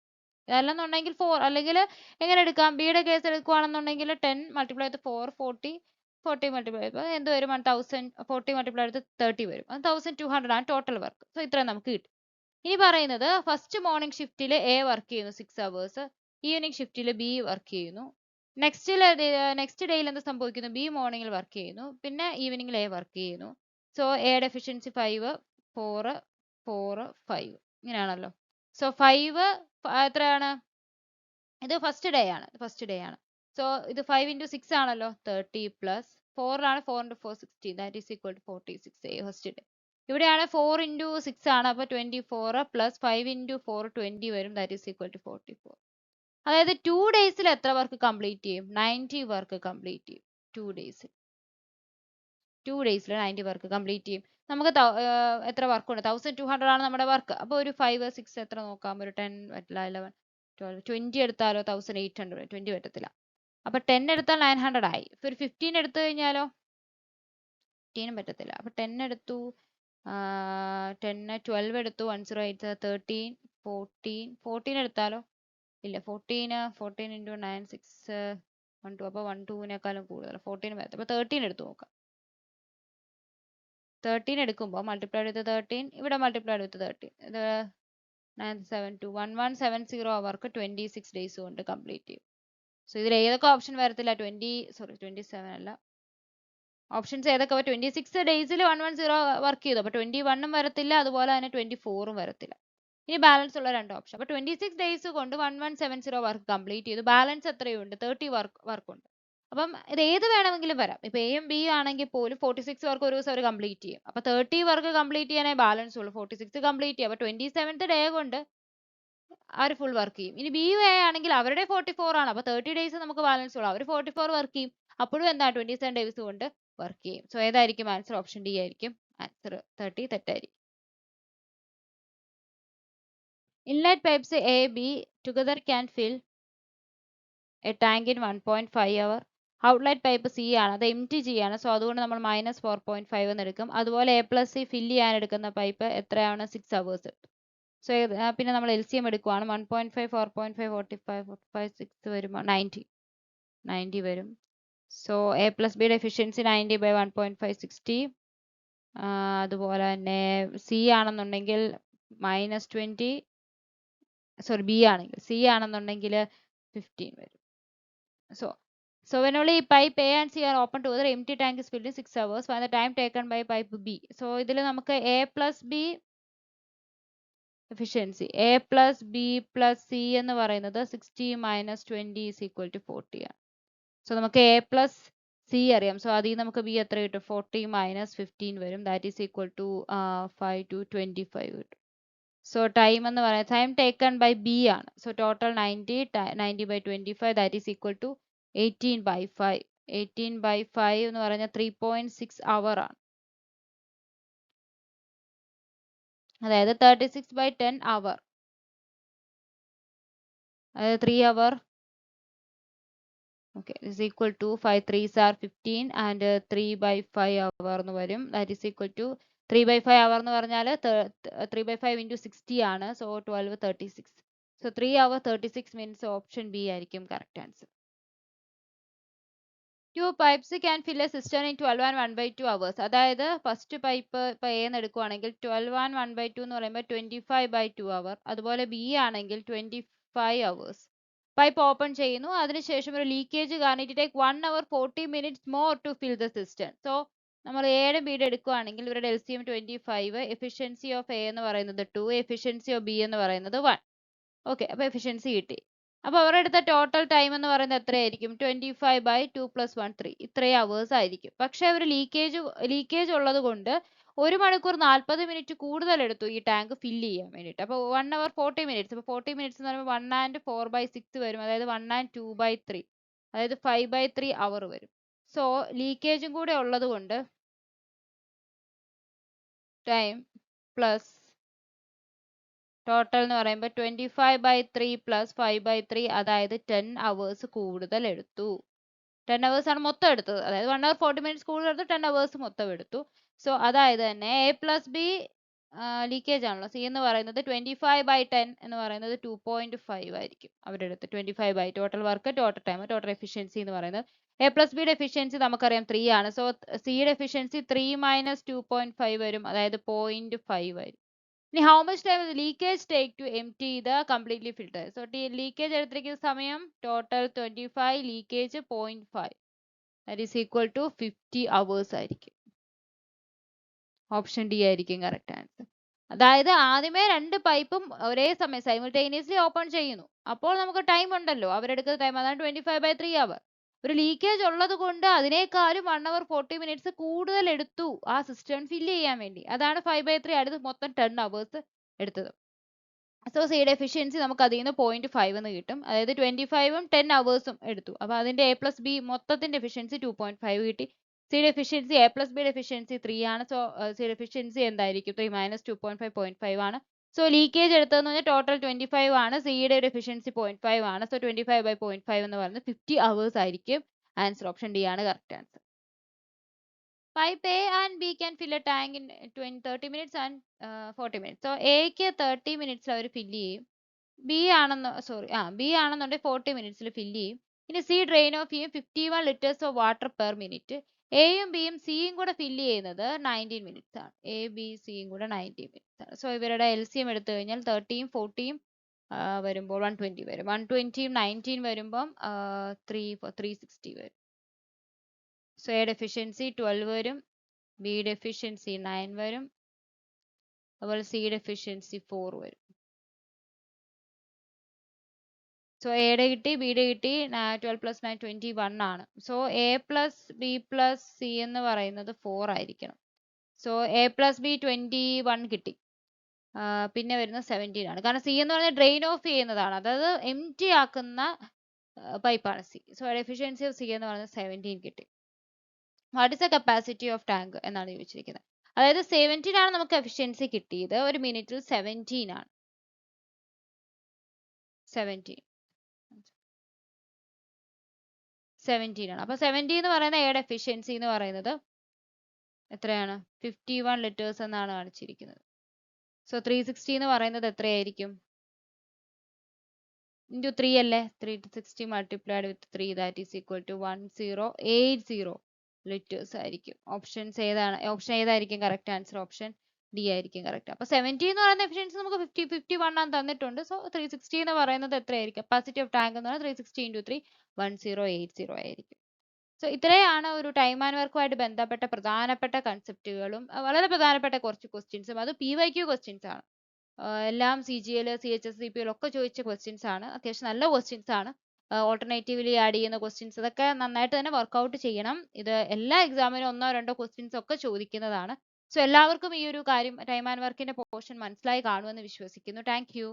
അതല്ലെന്നുണ്ടെങ്കിൽ 4, അല്ലെങ്കിൽ എങ്ങനെ എടുക്കാം? ബിയുടെ കേസ് എടുക്കുകയാണെന്നുണ്ടെങ്കിൽ 10 മൾട്ടിപ്ലൈ വിത്ത് 4 40 മൾട്ടിപ്ലൈ എന്ത് വരും? 1000. 40 മൾട്ടിപ്ലൈ വിത്ത് 30 വരും. 1200 ആണ് ടോട്ടൽ വർക്ക്. സോ ഇത്രയും നമുക്ക് കിട്ടും. ഇനി പറയുന്നത് ഫസ്റ്റ് മോർണിംഗ് ഷിഫ്റ്റിൽ എ വർക്ക് ചെയ്യുന്നു 6 hours. ഈവനിങ് ഷിഫ്റ്റിൽ ബി വർക്ക് ചെയ്യുന്നു. നെക്സ്റ്റ് ഡേയിൽ എന്ത് സംഭവിക്കുന്നു? ബി മോർണിംഗിൽ വർക്ക് ചെയ്യുന്നു, പിന്നെ ഈവനിങ്ങിൽ എ വർക്ക് ചെയ്യുന്നു. സോ എയുടെ എഫിഷ്യൻസി 5, 4, 4, 5 ഇങ്ങനെയാണല്ലോ. സോ 5 എത്രയാണ്? ഇത് ഫസ്റ്റ് ഡേ ആണ്. സോ ഇത് 5 × 6 ആണല്ലോ, 30 പ്ലസ് 4 ആണ്. 4 × 4 16, that is equal to 46 first day. ഇവിടെയാണ് 4 × 6 ആണ്, അപ്പോൾ 24 പ്ലസ് 5 × 4 20 വരും, ദാറ്റ് ഈസ് ഈക്വൽ ടു 44. അതായത് 2 ഡേയ്സിൽ എത്ര വർക്ക് കംപ്ലീറ്റ് ചെയ്യും? 90 വർക്ക് കംപ്ലീറ്റ് ചെയ്യും. 2 ഡേയ്സിൽ 90 വർക്ക് കംപ്ലീറ്റ് ചെയ്യും. നമുക്ക് എത്ര വർക്ക് ഉണ്ട്? 1200 ആണ് നമ്മുടെ വർക്ക്. അപ്പോൾ ഒരു 5, 6 എത്ര നോക്കാം? ഒരു 10 പറ്റില്ല, 11, 12, 20 എടുത്താലോ 1800. 20 പറ്റത്തില്ല. അപ്പോൾ 10 എടുത്താൽ 900 ആയി. ഇപ്പോൾ ഒരു 15 എടുത്തു കഴിഞ്ഞാലോ? 15 പറ്റത്തില്ല. അപ്പോൾ 10 എടുത്തു, 10, 12 എടുത്തു, 108, 13, 14 എടുത്താലോ? ഇല്ല, 14 × 9, 6, 12. അപ്പോൾ 12നേക്കാളും കൂടുതൽ 14 വരത്തില്ല. അപ്പോൾ 13 എടുത്തു നോക്കാം. 13 എടുക്കുമ്പോൾ മൾട്ടിപ്ലൈഡ് വിത്ത് 13, ഇവിടെ മൾട്ടിപ്ലൈഡ് വിത്ത് 13, ഇത് 972 1170 അവർക്ക് 26 ഡേയ്സ് കൊണ്ട് കംപ്ലീറ്റ് ചെയ്യും. സോ ഇതിൽ ഏതൊക്കെ ഓപ്ഷൻ വരത്തില്ല? 27 അല്ല, ഓപ്ഷൻസ് ഏതൊക്കെ? 26 ഡേയ്സിൽ 110 വർക്ക് ചെയ്തു, അപ്പോൾ 21 വരത്തില്ല, അതുപോലെ തന്നെ 24 വരത്തില്ല. ഇനി ബാലൻസ് ഉള്ള 2 ഓപ്ഷൻ. അപ്പോൾ 26 ഡേയ്സ് കൊണ്ട് 1170 വർക്ക് കംപ്ലീറ്റ് ചെയ്തു. ബാലൻസ് എത്രയുണ്ട്? 30 വർക്ക് ഉണ്ട്. അപ്പം ഇത് ഏത് വേണമെങ്കിലും വരാം. ഇപ്പൊ എയും ബിയും ആണെങ്കിൽ പോലും 46 വർക്ക് ഒരു ദിവസം അവർ കംപ്ലീറ്റ് ചെയ്യും. അപ്പൊ 30 വർക്ക് കംപ്ലീറ്റ് ചെയ്യാനേ ബാലൻസ് ഉള്ളൂ. 46 കംപ്ലീറ്റ് ചെയ്യും. അപ്പൊ 27th ഡേ കൊണ്ട് അവർ ഫുൾ വർക്ക് ചെയ്യും. ഇനി ബി എ ആണെങ്കിൽ അവരുടെ 44 ആണ്. അപ്പൊ 30 ഡേയ്സ് നമുക്ക് ബാലൻസ് ഉള്ളൂ. അവർ 44 വർക്ക് ചെയ്യും. അപ്പോഴും എന്താ 27 ഡേയ്സ് കൊണ്ട് വർക്ക് ചെയ്യും. സോ ഏതായിരിക്കും ആൻസർ? ഓപ്ഷൻ ഡി ആയിരിക്കും answer. 30 തെറ്റായിരിക്കും. Inlet pipes A, B together can fill a tank in 1.5 hour. Outlet pipe C ആണ്, അത് എംറ്റി ചെയ്യാണ്. സോ അതുകൊണ്ട് നമ്മൾ -4.5 എന്ന് എടുക്കും. അതുപോലെ A+C ഫില്ല് ചെയ്യാൻ എടുക്കുന്ന പൈപ്പ് എത്രയാണ്? 6 hours എടുക്കും. സോ പിന്നെ നമ്മൾ LCM എടുക്കുവാണ്. 1.5, 4.5, 45, 45, 6 വരുമ്പോൾ 90 വരും. സോ A+Bയുടെ എഫിഷ്യൻസി 90/1.5, 60. അതുപോലെ തന്നെ സി ആണെന്നുണ്ടെങ്കിൽ -20, ബി ആണെങ്കിൽ C ആണെന്നുണ്ടെങ്കിൽ 15 വരും. So when only pipe A and C are open together, empty tank is filled in 6 hours. Find the time taken by pipe B. So ഇതിൽ നമുക്ക് A+B efficiency, A+B+C എന്ന് പറയുന്നത് 60 - 20 is equal to 40 ആണ്. So നമുക്ക് A+C C അറിയാം. So അതിൽ നമുക്ക് B എത്ര കിട്ടും? 40 മൈനസ് 15 വരും. That is equal to 5 to 25 കിട്ടും. സോ ടൈം എന്ന് പറയുന്നത് ടൈം ടേക്കൺ ബൈ ബി ആണ്. So total 90 by 25 that is equal to 18 by 5. 18 by 5 എന്ന് പറഞ്ഞാൽ 3.6 അവർ ആണ്. അതായത് 36 ബൈ 10 അവർ. അതായത് 3 അവർ. Okay, is equal to 5 3s are 15 and 3 by 5 hour എന്ന് വരും. That is equal to 3 by 5 hour എന്ന് പറഞ്ഞാൽ 3 by 5 into 60 ആണ്. So 12 36. So 3 hour 36 means option B ആയിരിക്കും correct answer. Two pipes can fill a cistern in 12 and 1/2 hours. അതായത് first pipe ഇപ്പോൾ A എന്ന് എടുക്കുവാണെങ്കിൽ 12 and 1/2 എന്ന് പറയുമ്പോൾ 25/2 hour. അതുപോലെ ബി ആണെങ്കിൽ 25 hours. പൈപ്പ് ഓപ്പൺ ചെയ്യുന്നു, അതിനുശേഷം ഒരു ലീക്കേജ് കാരണം it take 1 hour 40 minutes more to fill the cistern. So നമ്മൾ എയുടെ ബിയുടെ എടുക്കുവാണെങ്കിൽ ഇവരുടെ LCM 25, എഫിഷ്യൻസി ഓഫ് എ എന്ന് പറയുന്നത് 2, എഫിഷ്യൻസി ഓഫ് ബി എന്ന് പറയുന്നത് 1. ഓക്കെ, അപ്പോൾ എഫിഷ്യൻസി കിട്ടി. അപ്പോൾ അവരുടെ അടുത്ത ടോട്ടൽ ടൈം എന്ന് പറയുന്നത് എത്രയായിരിക്കും? 25/2 + 1 3. ഇത്രയും അവേഴ്സ് ആയിരിക്കും. പക്ഷേ ഒരു ലീക്കേജ് ഉള്ളത് കൊണ്ട് 1 മണിക്കൂർ 40 മിനിറ്റ് കൂടുതൽ എടുത്തു ഈ ടാങ്ക് ഫില്ല് ചെയ്യാൻ വേണ്ടിയിട്ട്. അപ്പോൾ 1 hour 40 minutes. അപ്പോൾ 40 minutes എന്ന് പറയുമ്പോൾ 1 and 4/6 വരും. അതായത് 1 and 2/3. അതായത് 5/3 അവർ വരും. സോ ലീക്കേജും കൂടെ ഉള്ളത് കൊണ്ട് ടൈം പ്ലസ് ടോട്ടൽ എന്ന് പറയുമ്പോൾ 25/3 + 5/3, അതായത് 10 hours കൂടുതൽ എടുത്തു. 10 hours ആണ് മൊത്തം എടുത്തത്. അതായത് 1 hour 40 minutes കൂടുതൽ എടുത്തു, 10 hours മൊത്തം എടുത്തു. സോ അതായത് തന്നെ എ പ്ലസ് ബി ലീക്കേജ് ആണല്ലോ. സി എന്ന് പറയുന്നത് 25/10 എന്ന് പറയുന്നത് 2.5 ആയിരിക്കും അവരുടെ അടുത്ത്. 25 total work, total time, total efficiency എന്ന് പറയുന്നത്. എ പ്ലസ് ബിയുടെ എഫിഷ്യൻസി നമുക്കറിയാം 3 ആണ്. സോ സിയുടെ എഫിഷ്യൻസി 3 - 2.5 വരും, അതായത് 0.5 വരും. ഇനി how much time leakage take to empty the completely filter. So leakage എടുത്തിരിക്കുന്ന സമയം total 25, leakage 0.5. That is equal to 50 hours ആയിരിക്കും. ഓപ്ഷൻ ഡി ആയിരിക്കും കറക്റ്റ് ആൻസർ. അതായത് ആദ്യമേ രണ്ട് പൈപ്പും ഒരേ സമയം സൈമിൾട്ടേനിയസ്ലി ഓപ്പൺ ചെയ്യുന്നു. അപ്പോൾ നമുക്ക് ടൈം ഉണ്ടല്ലോ, അവരെടുക്കുന്ന ടൈം അതാണ് 25/3 അവർ. ഒരു ലീക്കേജ് ഉള്ളത് കൊണ്ട് അതിനേക്കാളും 1 hour 40 minutes കൂടുതൽ എടുത്തു ആ സിസ്റ്റം ഫില്ല് ചെയ്യാൻ വേണ്ടി. അതാണ് 5/3, അടുത്ത് മൊത്തം 10 hours എടുത്തത്. സോ സിയുടെ എഫിഷ്യൻസി നമുക്ക് അതിൽ നിന്ന് 0.5 എന്ന് കിട്ടും. അതായത് 25ഉം 10 hours എടുത്തു. അപ്പോൾ അതിന്റെ എ പ്ലസ് ബി മൊത്തത്തിന്റെ എഫിഷ്യൻസി 2.5 കിട്ടി. സിയുടെ എഫിഷ്യൻസി എ പ്ലസ് ബിയുടെ എഫിഷ്യൻസി 3 ആണ്. സോ സിയുടെ എഫിഷ്യൻസി എന്തായിരിക്കും? 3 - 2.5 0.5 ആണ്. സോ ലീക്കേജ് എടുത്തതെന്ന് പറഞ്ഞാൽ ടോട്ടൽ 25 ആണ്. സിയുടെ ഒരു എഫിഷ്യൻസി 0.5 ആണ്. സോ 25/0.5 എന്ന് പറയുന്നത് 50 hours ആയിരിക്കും. ആൻസർ ഓപ്ഷൻ ഡി ആണ് correct answer. Pipe A and B can fill a tank in 30 minutes and 40 minutes. So എക്ക് 30 minutes അവർ ഫില്ല് ചെയ്യും. ബി ആണെന്നുണ്ടെങ്കിൽ 40 minutes ഫില്ല് ചെയ്യും. ഇനി സി ഡ്രെയിൻ ഓഫ് ചെയ്യും 51 liters of water per minute. എയും ബിയും സിയും കൂടെ ഫില്ല് ചെയ്യുന്നത് 19 minutes ആണ്. എ ബി സിയും കൂടെ 19 minutes ആണ്. സോ ഇവരുടെ LCM എടുത്തു കഴിഞ്ഞാൽ 30ഉം 40ഉം വരുമ്പോൾ 120 വരും. 120ഉം 19 വരുമ്പം 360 വരും. സോ എയുടെ എഫിഷ്യൻസി 12 വരും, ബിയുടെ എഫിഷ്യൻസി 9 വരും, അതുപോലെ സിയുടെ എഫിഷ്യൻസി 4 വരും. സോ എയുടെ കിട്ടി, ബിയുടെ കിട്ടി. 12 + 9 21 ആണ്. So A plus B plus C എന്ന് പറയുന്നത് 4 ആയിരിക്കണം. സോ എ പ്ലസ് ബി 21 കിട്ടി. പിന്നെ വരുന്നത് 17 ആണ്. കാരണം സി എന്ന് പറഞ്ഞാൽ ഡ്രെയിൻ ഓഫ് ചെയ്യുന്നതാണ്, അതായത് എംറ്റി ആക്കുന്ന പൈപ്പാണ് C. So efficiency of C എന്ന് പറയുന്നത് 17 കിട്ടി. What is the capacity of tank എന്നാണ് ചോദിച്ചിരിക്കുന്നത്. അതായത് 17 ആണ് നമുക്ക് എഫിഷ്യൻസി കിട്ടിയത്, ഒരു മിനിറ്റിൽ 17 ആണ്. 17 ആണ്. അപ്പൊ 70 എന്ന് പറയുന്ന എയുടെ എഫിഷ്യൻസി എന്ന് പറയുന്നത് എത്രയാണ്? 51 liters എന്നാണ് കാണിച്ചിരിക്കുന്നത്. സോ 360 എന്ന് പറയുന്നത് എത്രയായിരിക്കും? ഇൻറ്റു 3 അല്ലേ? 360 multiplied with 3 that is equal to 1080 liters ആയിരിക്കും. ഓപ്ഷൻ ഏതായിരിക്കും കറക്റ്റ് ആൻസർ? ഓപ്ഷൻ ഡി ആയിരിക്കും കറക്റ്റ്. അപ്പൊ 70 എന്ന് പറയുന്ന എഫിഷ്യൻസി നമുക്ക് 51 ആണ് തന്നിട്ടുണ്ട്. സോ 360 എന്ന് പറയുന്നത് എത്രയായിരിക്കും? കപ്പാസിറ്റി ഓഫ് ടാങ്ക് എന്ന് പറയുന്നത് 360 × 3 1080 ആയിരിക്കും. സോ ഇത്രയാണ് ഒരു ടൈം ആൻഡ് വർക്കുമായിട്ട് ബന്ധപ്പെട്ട പ്രധാനപ്പെട്ട കൺസെപ്റ്റുകളും വളരെ പ്രധാനപ്പെട്ട കുറച്ച് ക്വസ്റ്റ്യൻസും. അത് PYQ ക്വസ്റ്റ്യൻസ് ആണ്. എല്ലാം CGL, CHS, CPL ഒക്കെ ചോദിച്ച ക്വസ്റ്റ്യൻസ് ആണ്. അത്യാവശ്യം നല്ല ക്വസ്റ്റ്യൻസ് ആണ്. ഓൾട്ടർനേറ്റീവ്ലി ആഡ് ചെയ്യുന്ന ക്വസ്റ്റ്യൻസ് ഇതൊക്കെ നന്നായിട്ട് തന്നെ വർക്ക്ഔട്ട് ചെയ്യണം. ഇത് എല്ലാ എക്സാമിനും ഒന്നോ രണ്ടോ ക്വസ്റ്റ്യൻസ് ഒക്കെ ചോദിക്കുന്നതാണ്. സോ എല്ലാവർക്കും ഈ ഒരു കാര്യം ടൈം ആൻഡ് വർക്കിന്റെ പോർഷൻ മനസ്സിലായി കാണുമെന്ന് വിശ്വസിക്കുന്നു. Thank you.